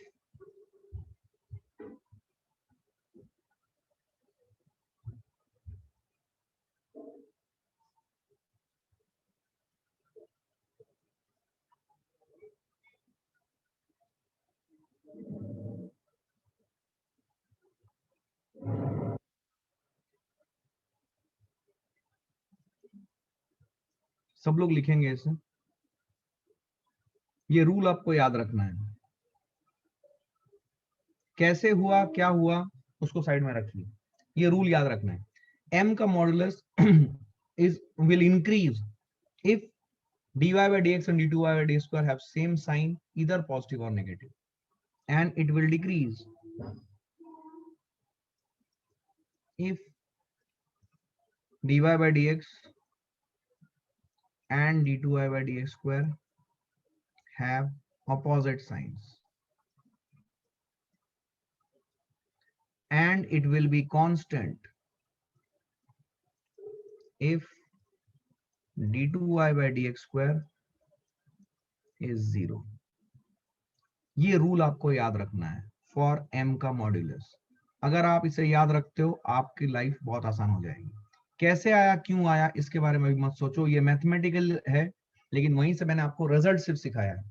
सब लोग लिखेंगे इसे, ये रूल आपको याद रखना है। कैसे हुआ क्या हुआ उसको साइड में रखिए, ये रूल याद रखना है। m का modulus is will increase if dy by dx and d2y by d square have same sign, either positive or negative, and it will decrease if dy by dx and d2y by dx square have opposite signs, and it will be constant if d2y by dx square is 0। ये rule आपको याद रखना है for m का modulus. अगर आप इसे याद रखते हो आपकी लाइफ बहुत आसान हो जाएगी। कैसे आया क्यों आया इसके बारे में भी मत सोचो, ये मैथमेटिकल है, लेकिन वहीं से मैंने आपको रिजल्ट सिर्फ सिखाया है,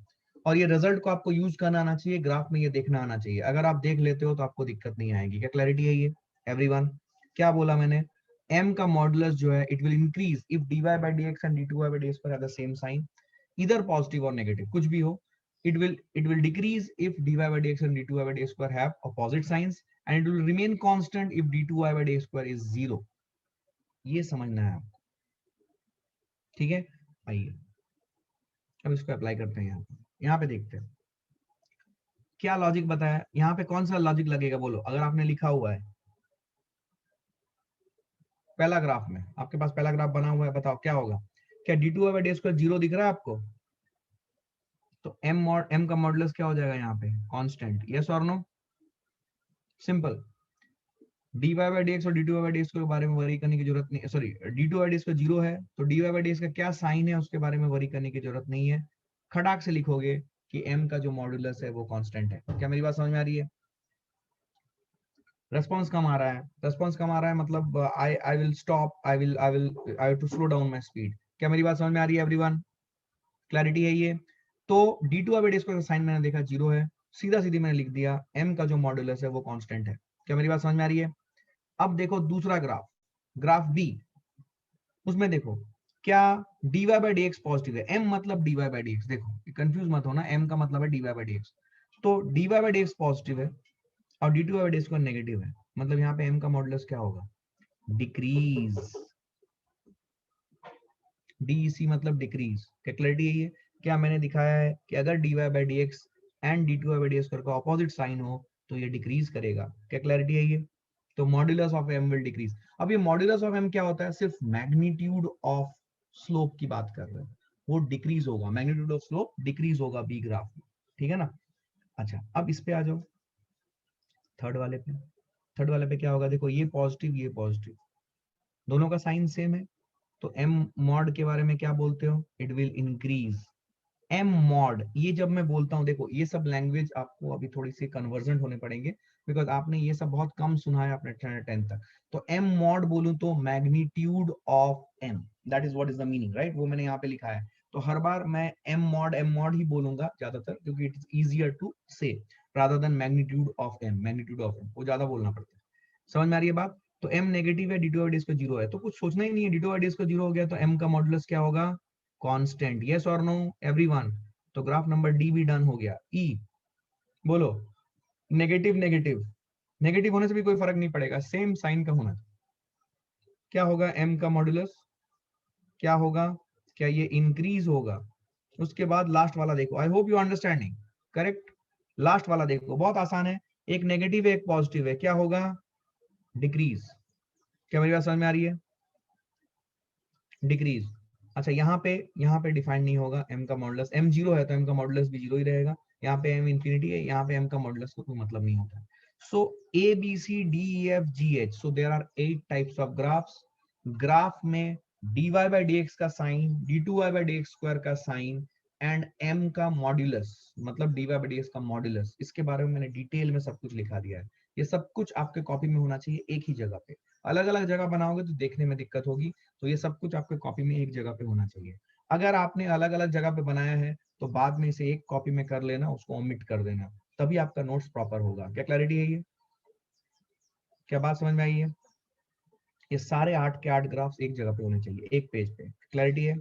और ये रिजल्ट को आपको यूज करना आना चाहिए, ग्राफ में ये देखना आना चाहिए। अगर आप देख लेते हो तो आपको दिक्कत नहीं आएगी। क्या क्लैरिटी है ये एवरीवन? क्या बोला मैंने? m का मॉड्यूलस जो है it will increase if dy by dx and d2y by dx have the same sign, either positive or negative, कुछ भी हो। it will decrease if dy by dx and d2y by dx square have opposite signs, and it will remain constant if d2y by dx square is 0। ये समझना है आपको, ठीक है। आइए अब इसको अप्लाई करते हैं यहाँ पे देखते हैं क्या लॉजिक बताया। यहाँ पे कौन सा लॉजिक लगेगा बोलो, अगर आपने लिखा हुआ है पहला ग्राफ में, आपके पास पहला ग्राफ बना हुआ है, बताओ क्या होगा। क्या d2y by d स्क्वायर 0 दिख रहा है आपको? तो m का मॉडुलस क्या हो जाएगा यहाँ पे? कांस्टेंट। यस और no? Simple. dy by dx और d2y by dx के बारे में वरी करने की जरूरत नहीं, सॉरी d2 by dx का 0 है तो dy by dx का क्या साइन है उसके बारे में वरी करने की जरूरत नहीं है। खटाक से लिखोगे कि m का जो मॉडुलस है वो कांस्टेंट है। क्या मेरी बात समझ में आ रही है? रेस्पॉन्स कम आ रहा है, रेस्पॉन्स कम आ रहा है मतलब I will stop, I to slow down my speed. क्या मेरी बात समझ में आ रही है एवरीवन? क्लैरिटी है ये? तो d2 by d2 का साइन मैंने देखा 0 है, सीधा सीधी मैंने लिख दिया m का जो मॉडुलस है वो कांस्टेंट है। क्या मेरी बात समझ में आ रही है? अब देखो दूसरा ग्राफ, ग्राफ बी, उसमें देखो क्या dy by dx पॉजिटिव है, m मतलब dy by dx, देखो कंफ्यूज मत होना, m का मतलब है dy by dx, तो dy by dx पॉजिटिव है और d2 by dx नेगेटिव है, मतलब यहाँ पे m का मॉडुलस क्या होगा? डिक्रीज। DEC मतलब डिक्रीज। क्या क्लैरिटी है ये? क्या मैंने दिखाया है कि अगर dy by dx and d2 by dx का ऑपोजिट साइन हो तो ये डिक्रीज करेगा। क्या क्लैरिटी है ये? तो modulus of m will decrease. अब ये मॉड्यूलस ऑफ m क्या होता है? सिर्फ मैग्नीट्यूड ऑफ स्लोप की बात कर रहे हैं, वो डिक्रीज होगा, मैग्नीट्यूड ऑफ स्लोप डिक्रीज होगा बी ग्राफ में, ठीक है ना। अच्छा अब इस पे आ जाओ, थर्ड वाले पे। थर्ड वाले पे क्या होगा? देखो ये पॉजिटिव, दोनों का साइन सेम है, तो m मॉड के बारे में क्या बोलते हो? It will increase. m mod, ये जब मैं बोलता हूँ, देखो ये सब लैंग्वेज आपको अभी थोड़ी सी कन्वर्जेंट होने पड़ेंगे, बिकॉज आपने ये सब बहुत कम सुना है अपने 10th तक। तो m मॉड बोलूं तो magnitude of m, that is what is the meaning, right? वो मैंने यहाँ पे लिखा है। तो हर बार मैं m मॉड ही बोलूंगा ज्यादातर, क्योंकि इट इज इजियर टू से rather than magnitude of m। Magnitude of m वो ज्यादा बोलना पड़ता है। समझ में आ रही है बात? तो m नेगेटिव है, d2 by ds का 0 है, तो कुछ सोचना ही नहीं है, d2 by ds का 0 हो गया तो m का मॉडुलस क्या होगा? कांस्टेंट। यस और नो एवरीवन? तो ग्राफ नंबर डी भी डन हो गया। ई बोलो। नेगेटिव नेगेटिव, नेगेटिव होने से भी कोई फर्क नहीं पड़ेगा, सेम साइन का होना। क्या होगा m का मॉडुलस? क्या होगा, क्या ये इंक्रीज होगा। उसके बाद लास्ट वाला देखो, I hope you understanding, correct. Last वाला देखो, बहुत आसान है, एक नेगेटिव है एक पॉजिटिव है, क्या होगा, डिक्रीज। क्या मेरी बात समझ में आ रही है, डिक्रीज। अच्छा यहाँ पे डिफाइन नहीं होगा एम का मॉडुलस, एम जीरो है तो एम का मॉडुलस भी जीरो ही रहेगा। यहाँ पे एम इंफिनिटी है, यहाँ पे एम का मॉडुलस को कोई मतलब नहीं होता। So A B C D E F G H, so there are 8 types of graphs. Graph में dy बाई डी एक्स का sign, d2y by d x square का साइन एंड m का मॉड्यूलस, मतलब dy बाई डी एक्स का modulus, इसके बारे में मैंने डिटेल में सब कुछ लिखा दिया है। ये सब कुछ आपके कॉपी में होना चाहिए एक ही जगह पे, अलग अलग जगह बनाओगे तो देखने में दिक्कत होगी। तो ये सब कुछ आपके कॉपी में एक जगह पे होना चाहिए। अगर आपने अलग अलग जगह पे बनाया है तो बाद में इसे एक कॉपी में कर लेना, उसको ओमिट कर देना, तभी आपका नोट्स प्रॉपर होगा। क्या क्लैरिटी है ये, क्या बात समझ में आई है। ये सारे 8 के 8 ग्राफ्स एक जगह पे होने चाहिए, एक पेज पे। क्लैरिटी है।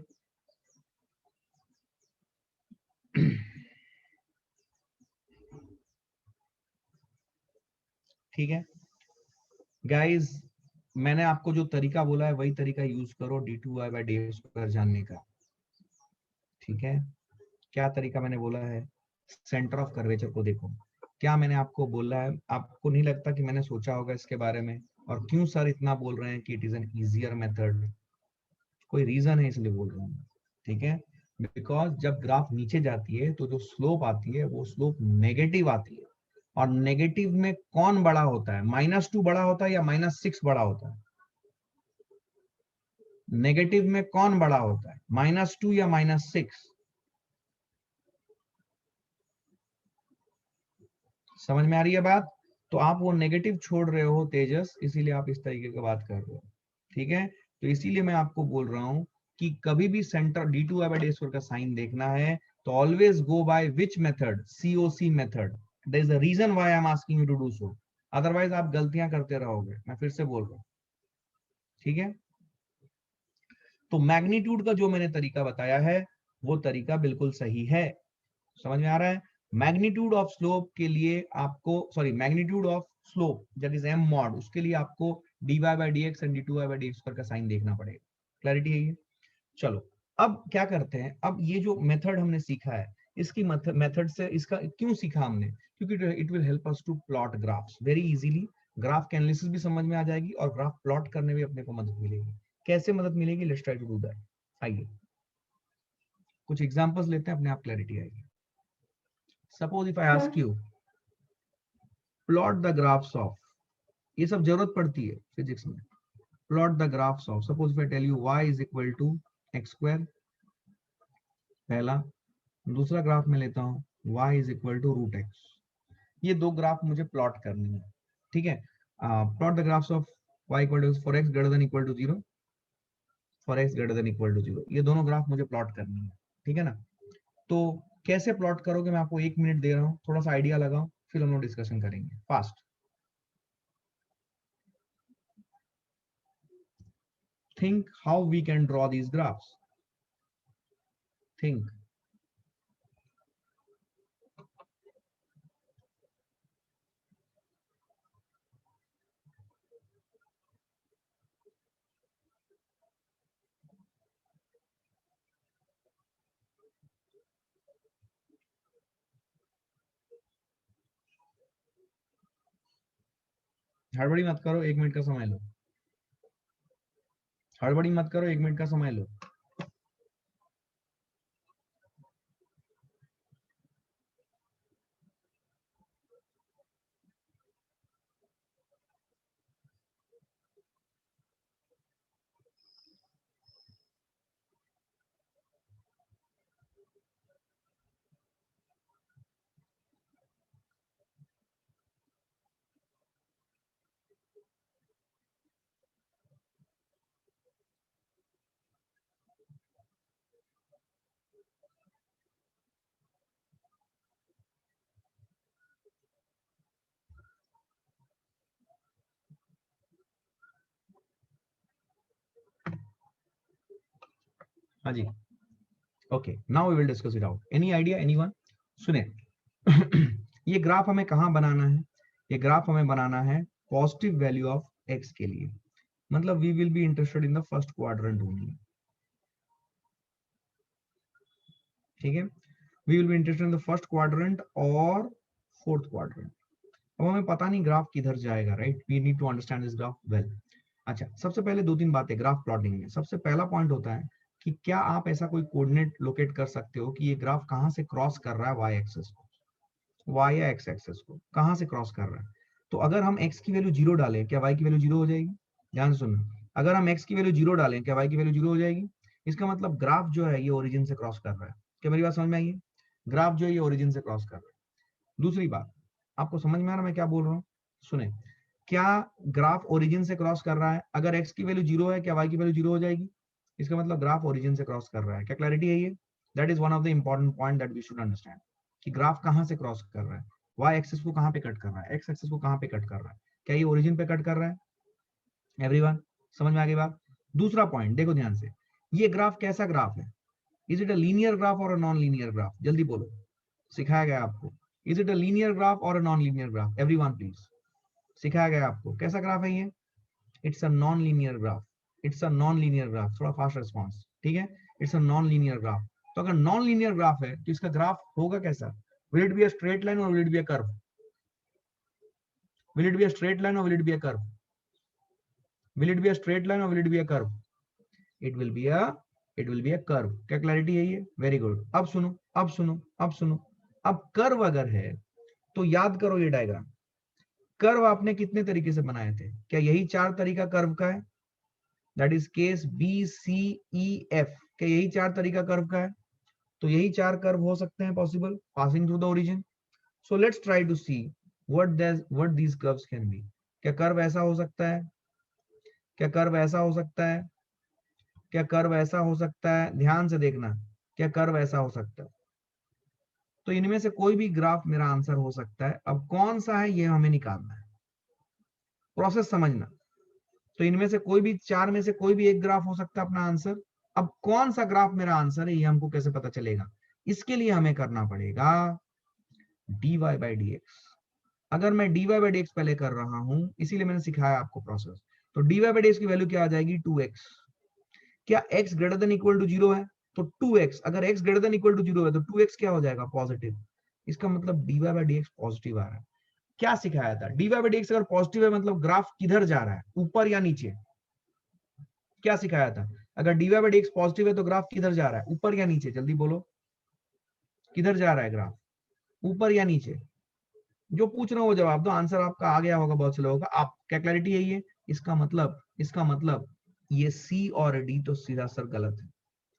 ठीक है गाइस, मैंने आपको जो तरीका बोला है वही तरीका यूज करो d2y by d x square जानने का। ठीक है, क्या तरीका मैंने बोला है, सेंटर ऑफ कर्वेचर को देखो। क्या मैंने आपको बोला है, आपको नहीं लगता कि मैंने सोचा होगा इसके बारे में, और क्यों सर इतना बोल रहे हैं कि it is an easier method, कोई रीजन है इसलिए बोल रहे हैं। ठीक है, बिकॉज जब ग्राफ नीचे जाती है तो जो स्लोप आती है वो स्लोप नेगेटिव आती है, और नेगेटिव में कौन बड़ा होता है, -2 बड़ा होता है या -6 बड़ा होता है। नेगेटिव में कौन बड़ा होता है, -2 या -6। समझ में आ रही है बात। तो आप वो नेगेटिव छोड़ रहे हो तेजस, इसीलिए आप इस तरीके की बात कर रहे हो। ठीक है, तो इसीलिए मैं आपको बोल रहा हूं कि कभी भी centre d2 by d square का साइन देखना है तो always go by which method, COC method. There is a reason why I am asking you to do so, otherwise आप गलतियां करते रहोगे। मैं फिर से बोल रहा हूं, ठीक है। तो मैग्नीट्यूड का जो मैंने तरीका बताया है वो तरीका बिल्कुल सही है, समझ में आ रहा है। मैग्नीट्यूड ऑफ स्लोप के लिए आपको, sorry, magnitude of slope that is m mod, उसके लिए आपको dy by d x and d2y by d x का साइन देखना पड़ेगा। क्लैरिटी है ये। चलो, अब क्या करते हैं, अब ये जो मेथड हमने सीखा है, इसकी मेथड से इसका क्यों सीखा हमने, क्योंकि it will help us to plot graphs very easily. Graph के एनालिसिस भी समझ में आ जाएगी और ग्राफ प्लॉट करने में अपने को मदद मिलेगी। कैसे मदद मिलेगी, let's try to do that. आइए कुछ एग्जांपल्स लेते हैं, अपने आप क्लैरिटी आएगी। Suppose if I ask you plot the graphs of, ये सब जरूरत पड़ती है फिजिक्स में। Plot the graphs of, suppose if I tell you y is equal to x square, पहला। दूसरा ग्राफ में लेता हूं y is equal to root x. ये दो ग्राफ मुझे प्लॉट करनी है। ठीक है, plot the graphs of y equal to for x greater than equal to 0, for x greater than equal to 0, ये दोनों ग्राफ मुझे प्लॉट करनी है। ठीक है ना। तो कैसे प्लॉट करोगे, मैं आपको 1 मिनट दे रहा हूँ, थोड़ा सा आइडिया लगाओ, फिर हम लोग डिस्कशन करेंगे fast. Think how we can draw these graphs. Think. हड़बड़ी मत करो, 1 मिनट का समय लो। हड़बड़ी मत करो, 1 मिनट का समय लो। हाँ जी, okay, now we will discuss it out. Any idea, anyone? सुने, ये ग्राफ हमें कहाँ बनाना है, ये ग्राफ हमें बनाना है पॉजिटिव वैल्यू ऑफ x के लिए, मतलब we will be interested in the first quadrant only. ठीक है, we will be interested in the first quadrant और फोर्थ क्वाड्रेंट। अब हमें पता नहीं ग्राफ किधर जाएगा, right, we need to understand this graph well. अच्छा, सबसे पहले दो तीन बातें ग्राफ प्लॉटिंग में। सबसे पहला पॉइंट होता है कि क्या आप ऐसा कोई कोऑर्डिनेट लोकेट कर सकते हो कि ये ग्राफ कहां से क्रॉस कर रहा है वाई एक्सेस को, वाई या एक्स एक्सेस को कहां से क्रॉस कर रहा है। तो अगर हम x की वैल्यू 0 डालें, क्या y की वैल्यू 0 हो जाएगी? ध्यान से सुनना, अगर हम x की वैल्यू 0 डालें, क्या y की वैल्यू 0 हो जाएगी? इसका मतलब ग्राफ जो है ये ओरिजिन से क्रॉस कर रहा है। क्या मेरी बात समझ में आई है? ग्राफ जो है ये ओरिजिन से क्रॉस कर रहा है। दूसरी बात, आपको समझ में आ रहा है मैं क्या बोल रहा हूँ? सुने, क्या ग्राफ ओरिजिन से क्रॉस कर रहा है? अगर x की वैल्यू 0 है, क्या y की वैल्यू 0 हो जाएगी? इसका मतलब ग्राफ ओरिजिन से क्रॉस कर रहा है। क्या क्लैरिटी है ये? That is one of the important point that we should understand कि ग्राफ कहां से क्रॉस कर रहा है, वाई एक्सिस को कहां पे कट कर रहा है, एक्स एक्सिस को कहां पे कट कर रहा है। क्या ये ओरिजिन पे कट कर रहा है? एवरीवन समझ में आ गई बात? दूसरा पॉइंट देखो ध्यान से, ये ग्राफ कैसा ग्राफ है? Is it a linear graph और अ नॉन लीनियर ग्राफ? जल्दी बोलो, सिखाया गया आपको। Is it a linear graph और a non linear graph? Everyone please, सिखाया गया आपको कैसा ग्राफ है ये? It's a non linear graph. It's a non linear graph, थोड़ा फास्ट रिस्पॉन्स, ठीक है, it's a non linear graph. तो अगर नॉन लीनियर ग्राफ है तो इसका ग्राफ होगा कैसा? Will it be a straight line और will it be a curve? Will it be a straight line or will it be a curve? Will it be a straight line or will it be a curve? It will be a curve. क्या clarity है ये? Very good. अब सुनो, अब सुनो, अब सुनो। अब कर्व अगर है तो याद करो ये डायग्राम। कर्व आपने कितने तरीके से बनाए थे? क्या यही 4 तरीका कर्व का है? That is case B C E F. क्या यही 4 तरीका कर्व का है? तो यही 4 कर्व हो सकते हैं possible passing through the origin. So let's try to see what these curves can be. क्या कर्व ऐसा हो सकता है? क्या कर्व ऐसा हो सकता है? क्या कर्व ऐसा हो सकता है? ध्यान से देखना, क्या कर्व ऐसा हो सकता है? तो इनमें से कोई भी ग्राफ मेरा आंसर हो सकता है। अब कौन सा है ये हमें निकालना है, प्रोसेस समझना। तो इनमें से कोई भी 4 में से कोई भी एक ग्राफ हो सकता है अपना आंसर। अब कौन सा ग्राफ मेरा आंसर है ये हमको कैसे पता चलेगा? इसके लिए हमें करना पड़ेगा dy बाई डी एक्स। अगर मैं dy बाई डी एक्स पहले कर रहा हूं, इसीलिए मैंने सिखाया आपको प्रोसेस। तो dy बाई डी एक्स की वैल्यू क्या आ जाएगी? 2x। क्या x greater than equal to 0 है? तो 2x, अगर x greater than equal to 0 है तो 2x क्या हो जाएगा? पॉजिटिव। इसका मतलब dy by d x positive आ रहा है। क्या सिखाया था? dy बाई डी एक्स अगर पॉजिटिव है मतलब ग्राफ किधर जा रहा है, ऊपर या नीचे? क्या सिखाया था? अगर dy by d x positive है तो ग्राफ किधर जा रहा है, ऊपर या नीचे? जल्दी बोलो, किधर जा रहा है ग्राफ, ऊपर या नीचे? जो पूछ रहा हूँ वो जवाब दो, आंसर आपका आ गया होगा बहुत से लोगों का। आप क्या क्लैरिटी है ये? इसका मतलब ये सी और डी तो सीधा सर गलत है।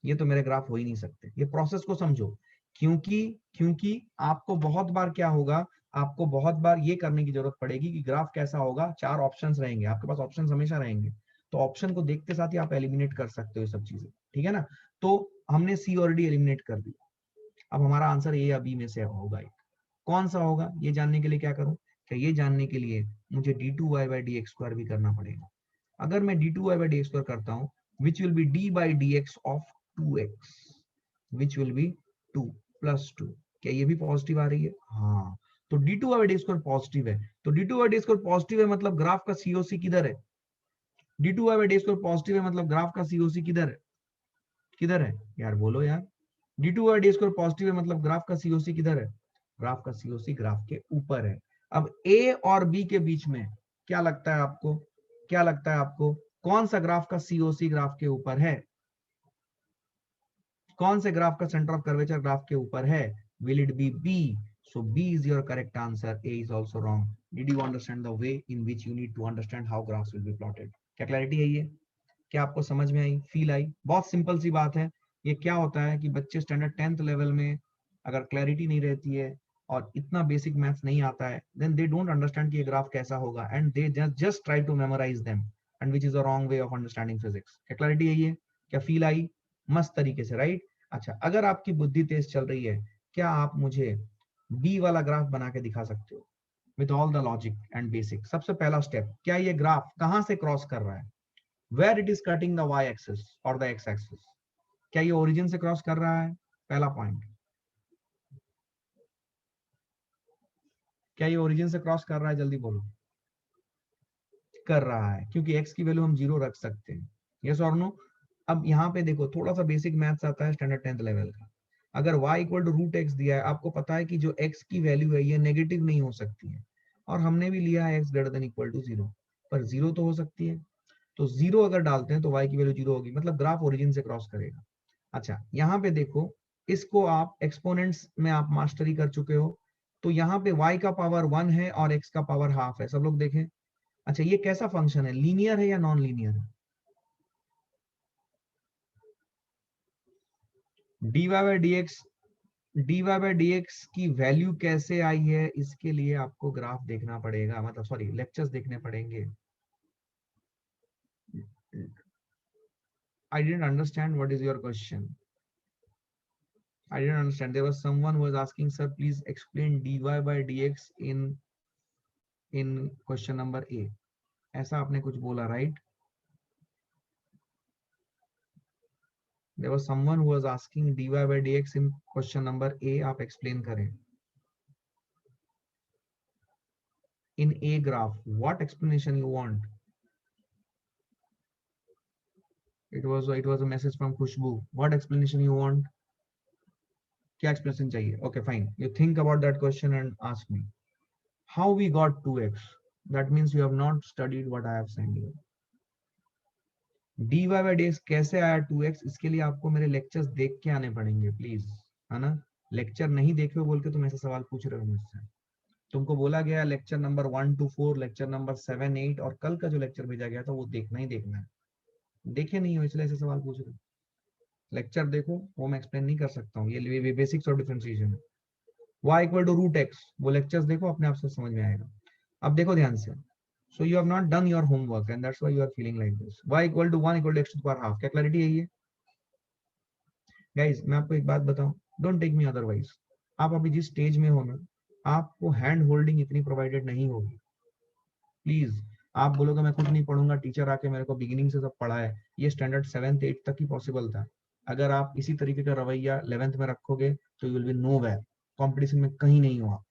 ये तो मेरे ग्राफ हो ही नहीं सकते। ये प्रोसेस को समझो, क्योंकि क्योंकि आपको बहुत बार क्या होगा, आपको बहुत बार ये करने की जरूरत पड़ेगी कि ग्राफ कैसा होगा। 4 ऑप्शंस रहेंगे आपके पास, ऑप्शंस हमेशा रहेंगे। तो ऑप्शन को देखते साथ ही आप एलिमिनेट कर सकते हो ये सब चीजें, ठीक है ना? तो हमने सी और डी एलिमिनेट कर दी। अब हमारा आंसर ए या बी में से होगा। कौन सा होगा ये जानने के लिए क्या करूं? क्या ये जानने के लिए मुझे d two y by d x square भी करना पड़ेगा? अगर मैं d two y by d x square करता हूं, which will be d by d x of 2x, which will be 2 plus 2। क्या ये भी पॉजिटिव आ रही है? हाँ। तो d two y d square positive है, तो d two y d square positive है मतलब ग्राफ का सीओसी किधर है? D two y by d square positive है मतलब ग्राफ का सीओसी किधर है? किधर है यार, बोलो यार। D two y d square positive है मतलब ग्राफ का सीओसी किधर है? ग्राफ का सीओसी ग्राफ के ऊपर है। अब ए और बी के बीच में क्या लगता है आपको? क्या लगता है आपको कौन सा ग्राफ का सीओसी ग्राफ के ऊपर है? कौन से ग्राफ का सेंटर ऑफ कर्वेचर ग्राफ के ऊपर है? Will it be B? So B is your correct answer, A is also wrong. Did you understand the way in which you need to understand how graphs will be plotted? क्या clarity है ये? क्या आपको समझ में आई, feel I? बहुत simple सी बात है। ये क्या होता है कि बच्चे स्टैंडर्ड 10th लेवल में अगर क्लैरिटी नहीं रहती है और इतना बेसिक मैथ्स नहीं आता है, देन दे डोंट अंडरस्टैंड कि ये ग्राफ कैसा होगा and they just try to memorise them, and which is a wrong way of understanding physics. क्या क्लैरिटी है ये? क्या फील आई? मस्त तरीके से, राइट? अच्छा, अगर आपकी बुद्धि तेज चल रही है, क्या आप मुझे बी वाला ग्राफ बना के दिखा सकते हो with all the logic and basic? सबसे पहला स्टेप, क्या ये ग्राफ कहां से क्रॉस कर रहा है? where it is cutting the y axis or the x axis? क्या ये ओरिजिन से क्रॉस कर रहा है? पहला पॉइंट, क्या ये ओरिजिन से क्रॉस कर रहा है? जल्दी बोलो। कर रहा है, क्योंकि x की वैल्यू हम 0 रख सकते हैं। यस और नो? अब यहाँ पे देखो, थोड़ा सा बेसिक मैथ्स आता है स्टैंडर्ड 10th लेवल का। अगर y equal to root x दिया है, आपको पता है कि जो x की वैल्यू है ये नेगेटिव नहीं हो सकती है, और हमने भी लिया है x greater than equal to 0, पर 0 तो हो सकती है। तो 0 अगर डालते हैं तो y की वैल्यू 0 होगी, मतलब ग्राफ ओरिजिन से क्रॉस करेगा। अच्छा, यहाँ पे देखो, इसको आप एक्सपोनेंट्स में आप मास्टरी कर चुके हो, तो यहाँ पे y का पावर 1 है और x का पावर हाफ है, सब लोग देखें। अच्छा, ये कैसा फंक्शन है, लीनियर है या नॉन लीनियर है? dy बाय dx की वैल्यू कैसे आई है, इसके लिए आपको ग्राफ देखना पड़ेगा, मतलब सॉरी लेक्चर्स देखने पड़ेंगे। I didn't understand what is your question. I didn't understand. There was someone who was asking, sir, please explain dy by dx in question number A. ऐसा आपने कुछ बोला, right? There was someone who was asking dy by dx in question number A. आप explain करें. In A graph, what explanation you want? It was a message from Khushbu. What explanation you want? क्या explanation चाहिए? Okay, fine. You think about that question and ask me. How we got 2x? That means you have not studied what I have sent you. dy by d x कैसे आया 2x, इसके लिए आपको मेरे lectures देख के आने पड़ेंगे प्लीज, है ना। लेक्चर नहीं देखे हो बोल के तुम ऐसे सवाल पूछ रहे हो मुझसे। तुमको बोला गया lecture number 1 to 4, lecture number 7 8 और कल का जो लेक्चर भेजा गया था वो देखना ही देखना है। देखे नहीं हो इसलिए ऐसे सवाल पूछ रहे हो। लेक्चर देखो, वो मैं एक्सप्लेन नहीं कर सकता हूँ, ये बेसिक्स ऑफ डिफरेंशिएशन है। y equal to root x, वो लेक्चर्स देखो, अपने आप से समझ में आएगा। अब देखो ध्यान से, so you have not done your homework and that's why you are feeling like this. y equal to 1 equal to x to the power half. क्या क्लैरिटी है ये गाइस? मैं आपको एक बात बताऊं, डोंट टेक मी अदरवाइज। आप अभी जिस स्टेज में हो ना, आपको हैंड होल्डिंग इतनी प्रोवाइडेड नहीं होगी। प्लीज, आप बोलोगे मैं कुछ नहीं पढ़ूंगा, टीचर आके मेरे को बिगिनिंग से सब पढ़ा है, ये स्टैंडर्ड 7th 8th तक ही पॉसिबल था। अगर आप इसी तरीके का रवैया 11th में रखोगे तो you will be nowhere, competition में कहीं नहीं हो आप।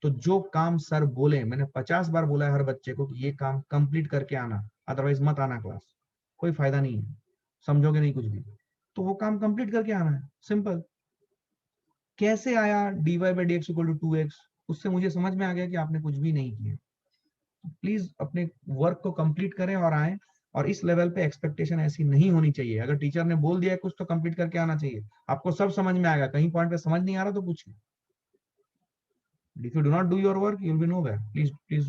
तो जो काम सर बोले, मैंने 50 बार बोला है हर बच्चे को कि ये काम कंप्लीट करके आना, अदरवाइज मत आना क्लास, कोई फायदा नहीं है, समझोगे नहीं कुछ भी। तो वो काम कंप्लीट करके आना है, सिंपल। कैसे आया dy by d x equal to 2x, उससे मुझे समझ में आ गया कि आपने कुछ भी नहीं किया। तो प्लीज अपने वर्क को कंप्लीट करें और आए, और इस लेवल पे एक्सपेक्टेशन ऐसी नहीं होनी चाहिए। अगर टीचर ने बोल दिया है कुछ तो कंप्लीट करके आना चाहिए, आपको सब समझ में आएगा। कहीं पॉइंट पे समझ नहीं आ रहा तो पूछिए। If you do not do your work, you will be nowhere. Please,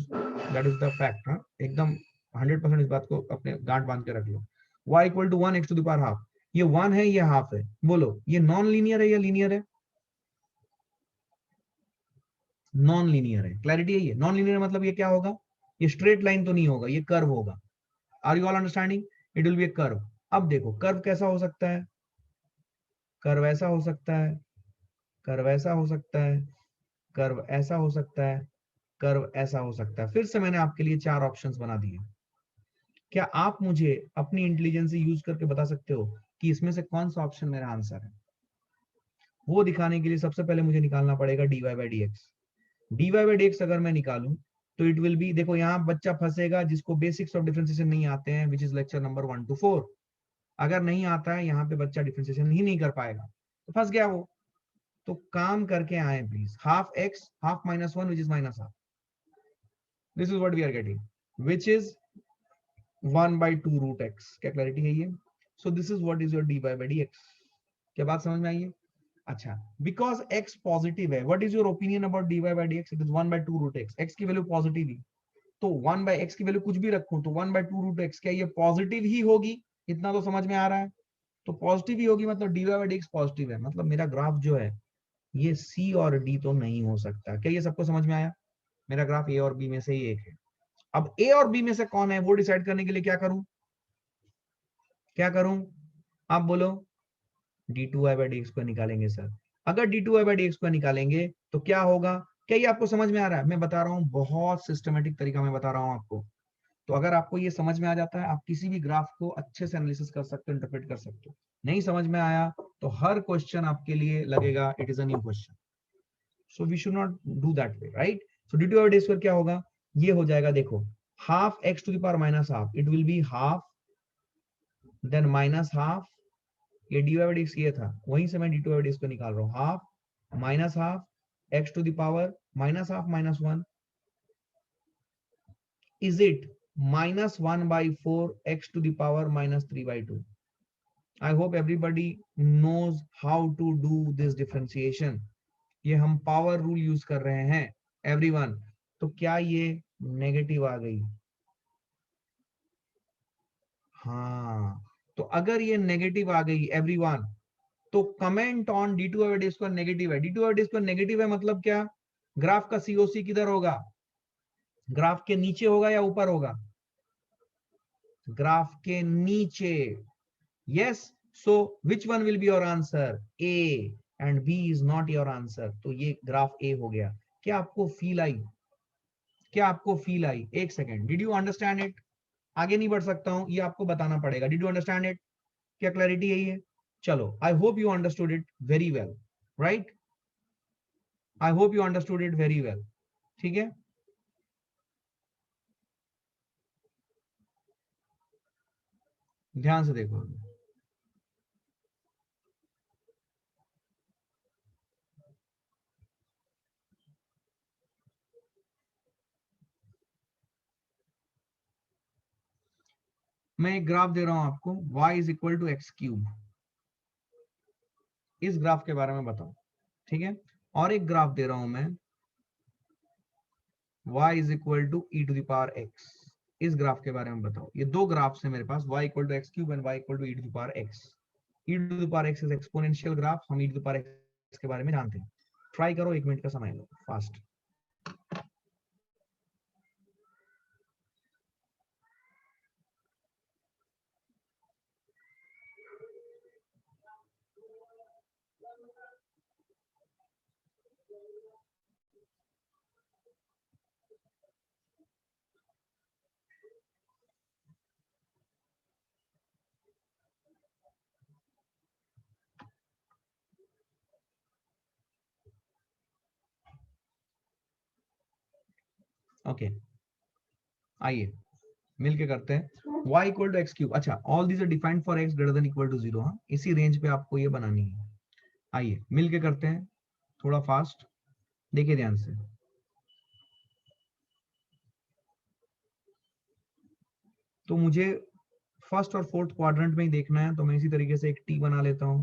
that is the fact. हाँ, एकदम 100% इस बात को अपने गांठ बांध के रख लो। y equal to 1 x to the power half, ये 1 है ये हाफ है, बोलो ये नॉन लीनियर है या लीनियर है? नॉन लीनियर है, क्लैरिटी है ये। नॉन लीनियर मतलब ये क्या होगा, ये स्ट्रेट लाइन तो नहीं होगा, ये कर्व होगा। Are you all understanding? It will be a curve. अब देखो कर्व कैसा हो सकता है, कर्व ऐसा हो सकता है, कर्व ऐसा हो सकता है, कर्व ऐसा हो सकता है, कर्व ऐसा हो सकता है। फिर से मैंने आपके लिए 4 ऑप्शंस बना दिए। क्या आप मुझे अपनी इंटेलिजेंस यूज करके बता सकते हो कि इसमें से कौन सा ऑप्शन मेरा आंसर है? वो दिखाने के लिए सबसे पहले मुझे निकालना पड़ेगा dy by d x. dy by d x अगर मैं निकालूं तो इट विल बी, देखो यहाँ बच्चा फंसेगा जिसको बेसिक्स ऑफ डिफरेंशिएशन नहीं आते हैं, which is lecture number 1 to 4। अगर नहीं आता है यहाँ पे बच्चा डिफरेंशिएशन ही नहीं कर पाएगा, तो फंस गया वो। तो काम करके आए please, half x half minus 1 which is minus half, this is what we are getting, which is 1 by 2 root x. क्या क्लैरिटी है ये? So this is what is your dy by d x. क्या बात समझ में आई है? अच्छा, बिकॉज x पॉजिटिव है, what is your opinion about dy by d x? It is 1 by 2 root x, x की वैल्यू पॉजिटिव ही, तो 1 by x की वैल्यू कुछ भी रखूं तो 1 by 2 रूट एक्स, क्या ये पॉजिटिव ही होगी? इतना तो समझ में आ रहा है, तो पॉजिटिव ही होगी, मतलब dy by d x positive है, मतलब मेरा ग्राफ जो है ये c और d तो नहीं हो सकता। क्या ये सबको समझ में आया? मेरा ग्राफ a और b में से ही एक है। अब a और b में से कौन है वो डिसाइड करने के लिए क्या करूं, क्या करूं आप बोलो? d2y बाई डी एक्स को निकालेंगे सर। अगर d2y बाई डी एक्स को निकालेंगे तो क्या होगा? क्या ये आपको समझ में आ रहा है? मैं बता रहा हूं, बहुत सिस्टमेटिक तरीका में बता रहा हूं आपको। तो अगर आपको ये समझ में आ जाता है, आप किसी भी ग्राफ को अच्छे से एनालिसिस कर सकते हो, इंटरप्रेट कर सकते हो। नहीं समझ में आया तो हर क्वेश्चन आपके लिए लगेगा it is a new question. So we should not do that way, right? So d2 by d square क्या होगा? ये हो जाएगा, देखो, half x to the power minus half, it will be half then minus half ये dy by dx ये था, वहीं से मैं d2 by dx को निकाल रहा हूँ, half minus half x to the power minus half minus 1, is it minus 1 by 4 x to the power minus 3 by 2? I hope everybody knows how to do this differentiation. ये हम power rule use कर रहे हैं everyone. तो क्या ये negative आ गई? हाँ, तो अगर ये नेगेटिव आ गई एवरीवन, तो comment on d2 by d square negative है। d2 by d square negative है मतलब क्या? ग्राफ का सीओसी किधर होगा? ग्राफ के नीचे होगा या ऊपर होगा? ग्राफ के नीचे। Yes, so which one will be your answer? A, and B is not your answer. तो ये ग्राफ ए हो गया। क्या आपको फील आई? क्या आपको फील आई? एक second, did you understand it? आगे नहीं बढ़ सकता हूं, ये आपको बताना पड़ेगा। Did you understand it? क्या क्लैरिटी है ये? चलो, I hope you understood it very well, right? I hope you understood it very well. ठीक है, ध्यान से देखो। मैं एक ग्राफ दे रहा हूं आपको, y is equal to x cube. इस ग्राफ के बारे में बताओ, ठीक है? और एक ग्राफ दे रहा हूं मैं, y is equal to e to the power x। इस ग्राफ के बारे में बताओ। ये दो ग्राफ्स है मेरे पास, y equal to x cube and y equal to e to the power x। E to the power x is exponential graph, हम e to the power x के बारे में जानते हैं। ट्राई करो, 1 मिनट का समय लो, फास्ट। ओके, आइए मिलके करते हैं। y equal to x cube, अच्छा, all these are defined for x greater than equal to 0। हाँ, इसी रेंज पे आपको ये बनानी है। आइए मिलके करते हैं, थोड़ा फास्ट, देखिए ध्यान से। तो मुझे फर्स्ट और फोर्थ क्वाड्रेंट में ही देखना है, तो मैं इसी तरीके से एक टी बना लेता हूं।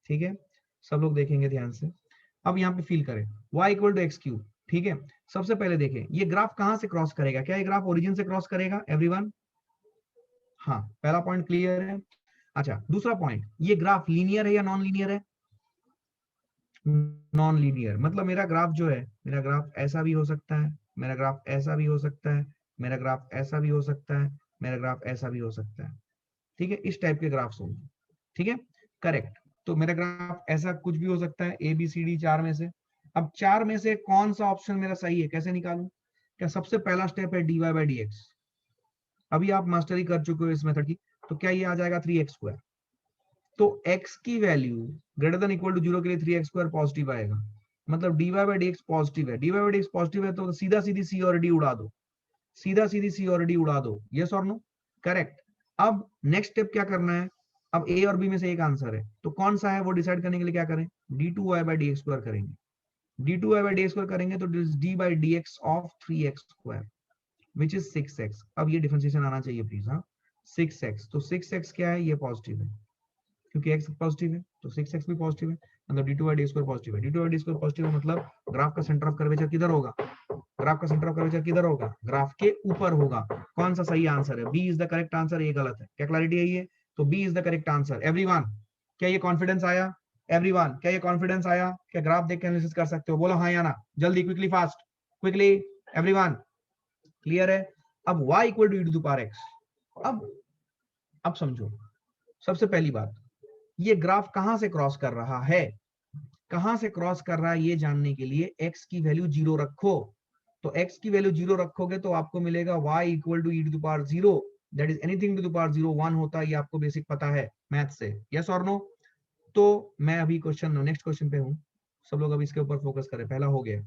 ठीक है, सब लोग देखेंगे ध्यान से। अब यहाँ पे फील करें, y equal to x cube. ठीक है, सबसे पहले देखें ये ग्राफ कहां से क्रॉस करेगा? क्या ये ग्राफ ओरिजिन से क्रॉस करेगा एवरीवन? हाँ, पहला पॉइंट क्लियर है। अच्छा, दूसरा पॉइंट, ये ग्राफ लीनियर है या नॉन लीनियर है? नॉन लीनियर, मतलब मेरा ग्राफ जो है, मेरा ग्राफ ऐसा भी हो सकता है, मेरा ग्राफ ऐसा भी हो सकता है, मेरा ग्राफ ऐसा भी हो सकता है, मेरा ग्राफ ऐसा भी हो सकता है। ठीक है, इस टाइप के ग्राफ्स होंगे। ठीक है, करेक्ट। तो मेरा ग्राफ ऐसा कुछ भी हो सकता है, ए बी सी डी, चार में से। अब चार में से कौन सा ऑप्शन मेरा सही है, कैसे निकालूं? क्या सबसे पहला स्टेप है dy बाई डी एक्स। अभी आप मास्टरी कर चुके हो इस मेथड की, तो क्या ये आ जाएगा 3x²? तो x की value greater than equal to 0 के लिए 3x² पॉजिटिव आएगा, मतलब dy by d x positive है। dy by d x positive है तो सीधा सीधी c और d उड़ा दो, सीधा सीधी c और d उड़ा दो। यस और नो? करेक्ट। अब नेक्स्ट स्टेप क्या करना है? अब a और b में से एक आंसर है, तो कौन सा है वो डिसाइड करने के लिए क्या करें? d2y by d x square करेंगे। d2y by d x square करेंगे तो d by d x of 3x² which is 6x। अब ये डिफरेंशिएशन आना चाहिए प्लीज। हाँ, 6x, तो 6x क्या है? ये पॉजिटिव है, क्योंकि x पॉजिटिव है तो 6x भी पॉजिटिव है, मतलब d2 by d square positive है। d2 by d square positive है मतलब ग्राफ का सेंटर ऑफ कर्वेचर किधर होगा? ग्राफ का सेंटर ऑफ कर्वेचर किधर होगा? ग्राफ के ऊपर होगा। कौन सा सही आंसर है? B is the correct answer, ये गलत है। क्या क्लैरिटी है ये? तो B is the correct answer everyone. क्या ये कॉन्फिडेंस आया एवरीवन? क्या ये कॉन्फिडेंस आया? क्या ग्राफ देख के एनालिसिस कर सकते हो? बोलो हाँ या ना, जल्दी, quickly, fast, quickly everyone. Clear है? अब y equal to e to the power x। अब समझो, सबसे पहली बात, ये ग्राफ कहां से क्रॉस कर रहा है? कहां से क्रॉस कर रहा है ये जानने के लिए x की वैल्यू 0 रखो। तो x की वैल्यू 0 रखोगे तो आपको मिलेगा y equal to e to the power 0, that is anything to the power 0 1 होता है, ये आपको बेसिक पता है मैथ से। यस और नो? तो मैं अभी क्वेश्चन नेक्स्ट क्वेश्चन पे हूं, सब लोग अभी इसके ऊपर फोकस करें। पहला हो गया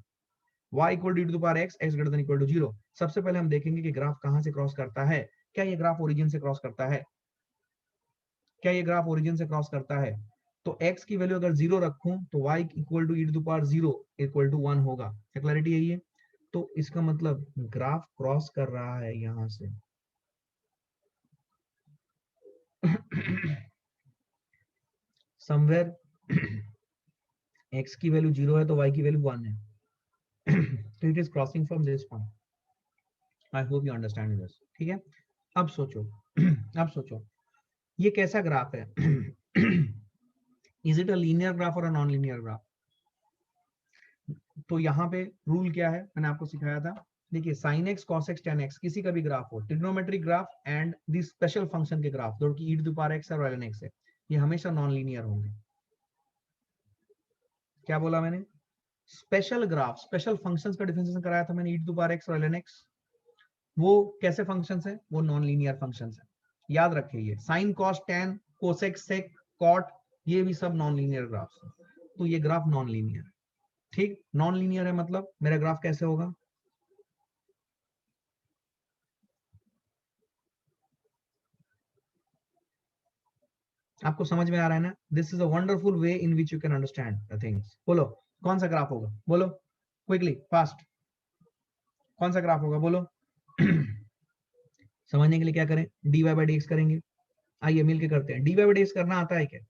y equal to e to the power x, x greater than equal to 0। सबसे पहले हम देखेंगे कि ग्राफ कहां से क्रॉस करता है। क्या ये ग्राफ ओरिजिन से क्रॉस करता है? क्या ये ग्राफ ओरिजिन से क्रॉस करता है? तो x की वैल्यू अगर 0 रखूं तो y equal to e⁻0 equal to 1 होगा। क्या क्लैरिटी है ये? तो इसका मतलब ग्राफ क्रॉस कर रहा है यहां से समवेयर x की वैल्यू 0 है तो y की वैल्यू 1 है। तो it is crossing from this point. I hope you understand this. ठीक है, अब सोचो अब सोचो ये कैसा ग्राफ है? Is it a linear graph और अ नॉन लीनियर ग्राफ? तो यहाँ पे रूल क्या है, मैंने आपको सिखाया था। देखिए sin x cos x tan x किसी का भी ग्राफ हो, trigonometric graph and the special function के ग्राफ जो कि e⁻x और ln x है, ये हमेशा नॉन लीनियर होंगे। क्या बोला मैंने? स्पेशल ग्राफ, स्पेशल फंक्शंस का डिफरेंशिएशन कराया था मैंने, e⁻x और ln x। वो कैसे फंक्शंस है? वो नॉन लीनियर फंक्शंस है। याद रखिए ये sin cos tan cosec sec cot ये भी सब नॉन लीनियर ग्राफ्स है। तो ये ग्राफ नॉन लीनियर है। ठीक, नॉन लीनियर है मतलब मेरा ग्राफ कैसे होगा? आपको समझ में आ रहा है ना? This is a wonderful way in which you can understand the things. बोलो कौन सा ग्राफ होगा? बोलो क्विकली फास्ट, कौन सा ग्राफ होगा? बोलो। समझने के लिए क्या करें? dy/dx करेंगे। आइए मिलके करते हैं। dy/dx करना आता है क्या?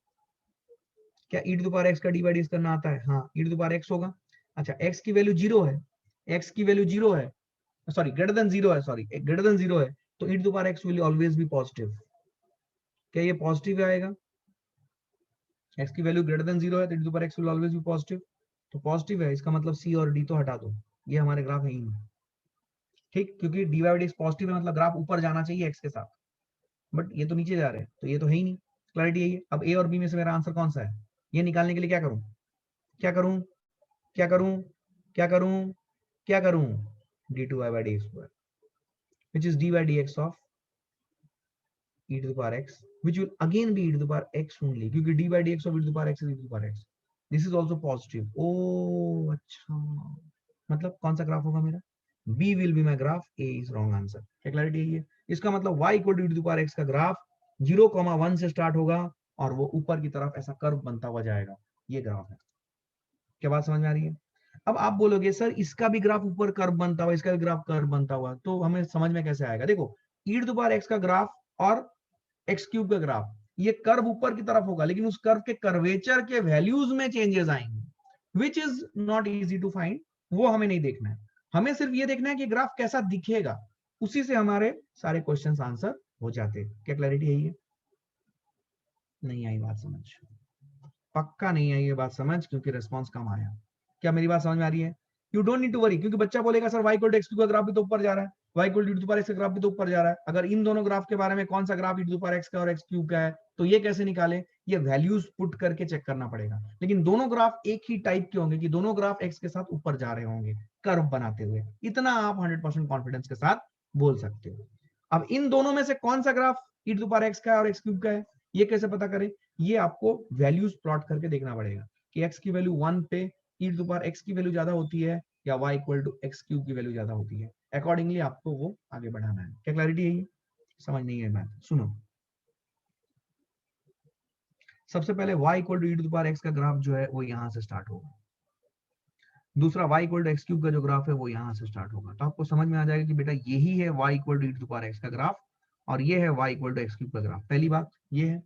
क्या e⁻x का dy/dx करना आता है? हाँ, e⁻x होगा। अच्छा, x की वैल्यू 0 है, x की वैल्यू 0 है, सॉरी ग्रेटर देन 0 है, सॉरी ग्रेटर देन 0 है, तो e⁻x will always be positive. क्या ये पॉजिटिव आएगा? x की वैल्यू ग्रेटर देन 0 है तो e⁻x will always be positive. तो पॉजिटिव है, इसका मतलब c और d तो हटा दो, ये हमारे ग्राफ है ही नहीं। ठीक, क्योंकि dy/dx पॉजिटिव है मतलब ग्राफ ऊपर जाना चाहिए x के साथ, बट ये तो नीचे जा रहे हैं तो ये तो है ही नहीं। क्लैरिटी है ये? अब a और b में से मेरा आंसर कौन सा है? ये निकालने के लिए क्या करूं? क्या करूं? क्या करूं? क्या करूं? क्या करूं? d2y/dx2 which is dy/dx of e⁻x which will again be e⁻x only क्योंकि dy/dx of e⁻x is e⁻x। this is also positive। ओ अच्छा, मतलब कौन सा ग्राफ होगा मेरा? B will be my graph, A is wrong answer। क्या clarity है ये? इसका मतलब y इक्वल टू e⁻x का ग्राफ 0,1 से स्टार्ट होगा और वो ऊपर की तरफ ऐसा कर्व बनता हुआ जाएगा। ये ग्राफ है। क्या बात समझ में आ रही है? अब आप बोलोगे सर इसका भी ग्राफ ऊपर कर्व बनता हुआ, इसका भी ग्राफ कर्व बनता हुआ, तो हमें समझ में कैसे आएगा? देखो e⁻x का ग्राफ और x³ का ग्राफ, ये कर्व ऊपर की तरफ होगा लेकिन उस कर्व के कर्वेचर के वैल्यूज में चेंजेस आएंगे which is not easy to find. वो हमें नहीं देखना है, हमें सिर्फ ये देखना है कि ग्राफ कैसा दिखेगा, उसी से हमारे सारे क्वेश्चंस आंसर हो जाते हैं। क्या क्लैरिटी है ये? नहीं आई बात समझ? पक्का नहीं आई ये बात समझ, क्योंकि रिस्पॉन्स कम आया। क्या मेरी बात समझ में आ रही है? You don't need to worry, क्योंकि बच्चा बोलेगा sir y equal to x का ग्राफ भी तो ऊपर जा रहा है, y इक्वल टू e⁻x का ग्राफ भी तो ऊपर जा रहा है, अगर इन दोनों ग्राफ के बारे में कौन सा ग्राफ e⁻x का और x³ का है तो ये कैसे निकाले? ये वैल्यूज पुट करके चेक करना पड़ेगा। लेकिन दोनों ग्राफ एक ही टाइप के होंगे कि दोनों ग्राफ x के साथ ऊपर जा रहे होंगे कर्व बनाते हुए, इतना आप 100% कॉन्फिडेंस के साथ बोल सकते हो। अब इन दोनों में से कौन सा ग्राफ e⁻x का है और x³ का है, ये कैसे पता करें? ये आपको वैल्यूज प्लॉट करके देखना पड़ेगा कि x की वैल्यू 1 पे e⁻x की वैल्यू ज्यादा होती है या y इक्वल टू x³ की वैल्यू ज्यादा होती है। अकॉर्डिंगली आपको वो आगे बढ़ाना है। क्या क्लैरिटी है ये? समझ नहीं है बात? सुनो, सबसे पहले y इक्वल टू e⁻x का ग्राफ जो है वो यहां से स्टार्ट होगा, दूसरा y इक्वल टू x³ का जो ग्राफ है वो यहां से स्टार्ट होगा। तो आपको समझ में आ जाएगा कि बेटा यही है y इक्वल टू e⁻x का ग्राफ और ये है y इक्वल टू x³ का ग्राफ। पहली बात ये है।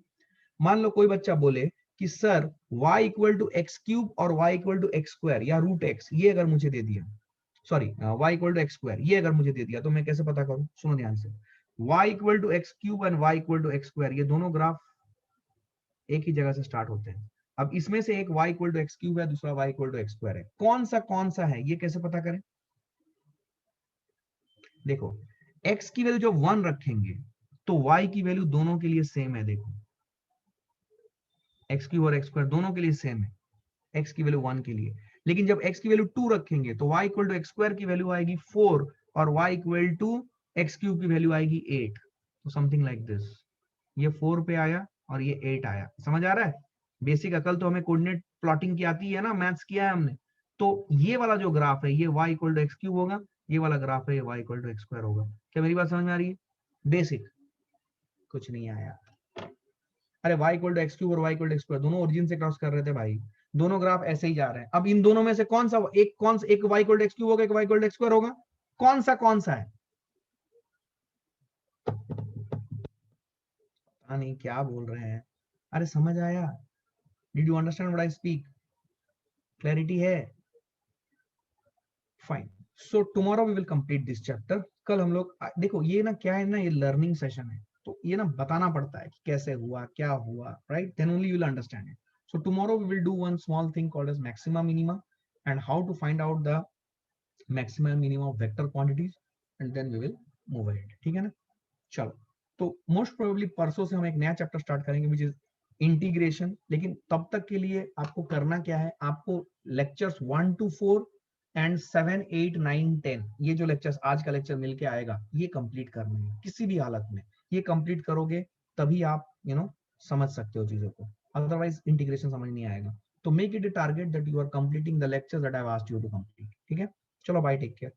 मान लो कोई बच्चा बोले कि sir y equal to x³ और y इक्वल टू x² या √x ये अगर मुझे दे दिया, sorry y equal to x² ये अगर मुझे दे दिया तो मैं कैसे पता करूं? सुनो ध्यान से, y equal to x³ and y equal to x² ये दोनों ग्राफ एक ही जगह से स्टार्ट होते हैं। अब इसमें से एक y इक्वल टू x³ है, दूसरा y इक्वल टू x² है, कौन सा है ये कैसे पता करें? देखो x की वैल्यू जब 1 रखेंगे तो y की वैल्यू दोनों के लिए सेम है। देखो x³ और x² दोनों के लिए सेम है, x की वैल्यू 1 के लिए। लेकिन जब x की वैल्यू 2 रखेंगे तो y इक्वल टू x² की वैल्यू आएगी 4 और y इक्वल टू x³ की वैल्यू आएगी 8। तो समथिंग लाइक दिस, ये 4 पे आया और ये 8 आया। समझ आ रहा है? बेसिक अकल तो हमें कोऑर्डिनेट प्लॉटिंग की आती है ना, मैथ्स किया है हमने। तो ये वाला जो ग्राफ है ये y इक्वल टू x³ होगा, ये वाला ग्राफ है ये y इक्वल टू x² होगा। क्या मेरी बात समझ में आ रही है? बेसिक, कुछ नहीं आया। अरे y equal to x cube और y equal to x square दोनों ओरिजिन से क्रॉस कर रहे थे भाई, दोनों ग्राफ ऐसे ही जा रहे हैं। अब इन दोनों में से कौन सा एक y equal to x cube होगा, एक y equal to x square होगा, कौन सा है? पता नहीं क्या बोल रहे हैं। अरे समझ आया? Did you understand what I speak? Clarity है? Fine. So tomorrow we will complete this chapter. कल हम लोग देखो ये ना क्या है ना, ये लर्निंग सेशन है, तो ये ना बताना पड़ता है कि कैसे हुआ क्या हुआ, right? Then only you will understand it. So tomorrow we will do one small thing called as maxima minima and how to find out the maximum minimum of vector quantities and then we will move ahead, ठीक है ना? चलो, तो most probably परसों से हम एक नया चैप्टर स्टार्ट करेंगे विच इज इंटीग्रेशन। लेकिन तब तक के लिए आपको करना क्या है, आपको लेक्चर्स 1 to 4 एंड 7, 8, 9, 10 ये जो लेक्चर्स आज का लेक्चर मिलके आएगा ये कंप्लीट करना है किसी भी हालत में। ये कंप्लीट करोगे तभी आप समझ सकते हो चीजों को, अदरवाइज इंटीग्रेशन समझ नहीं आएगा। तो make it a target that you are completing the lectures that I have asked you to complete, ठीक है? चलो बाय, टेक केयर।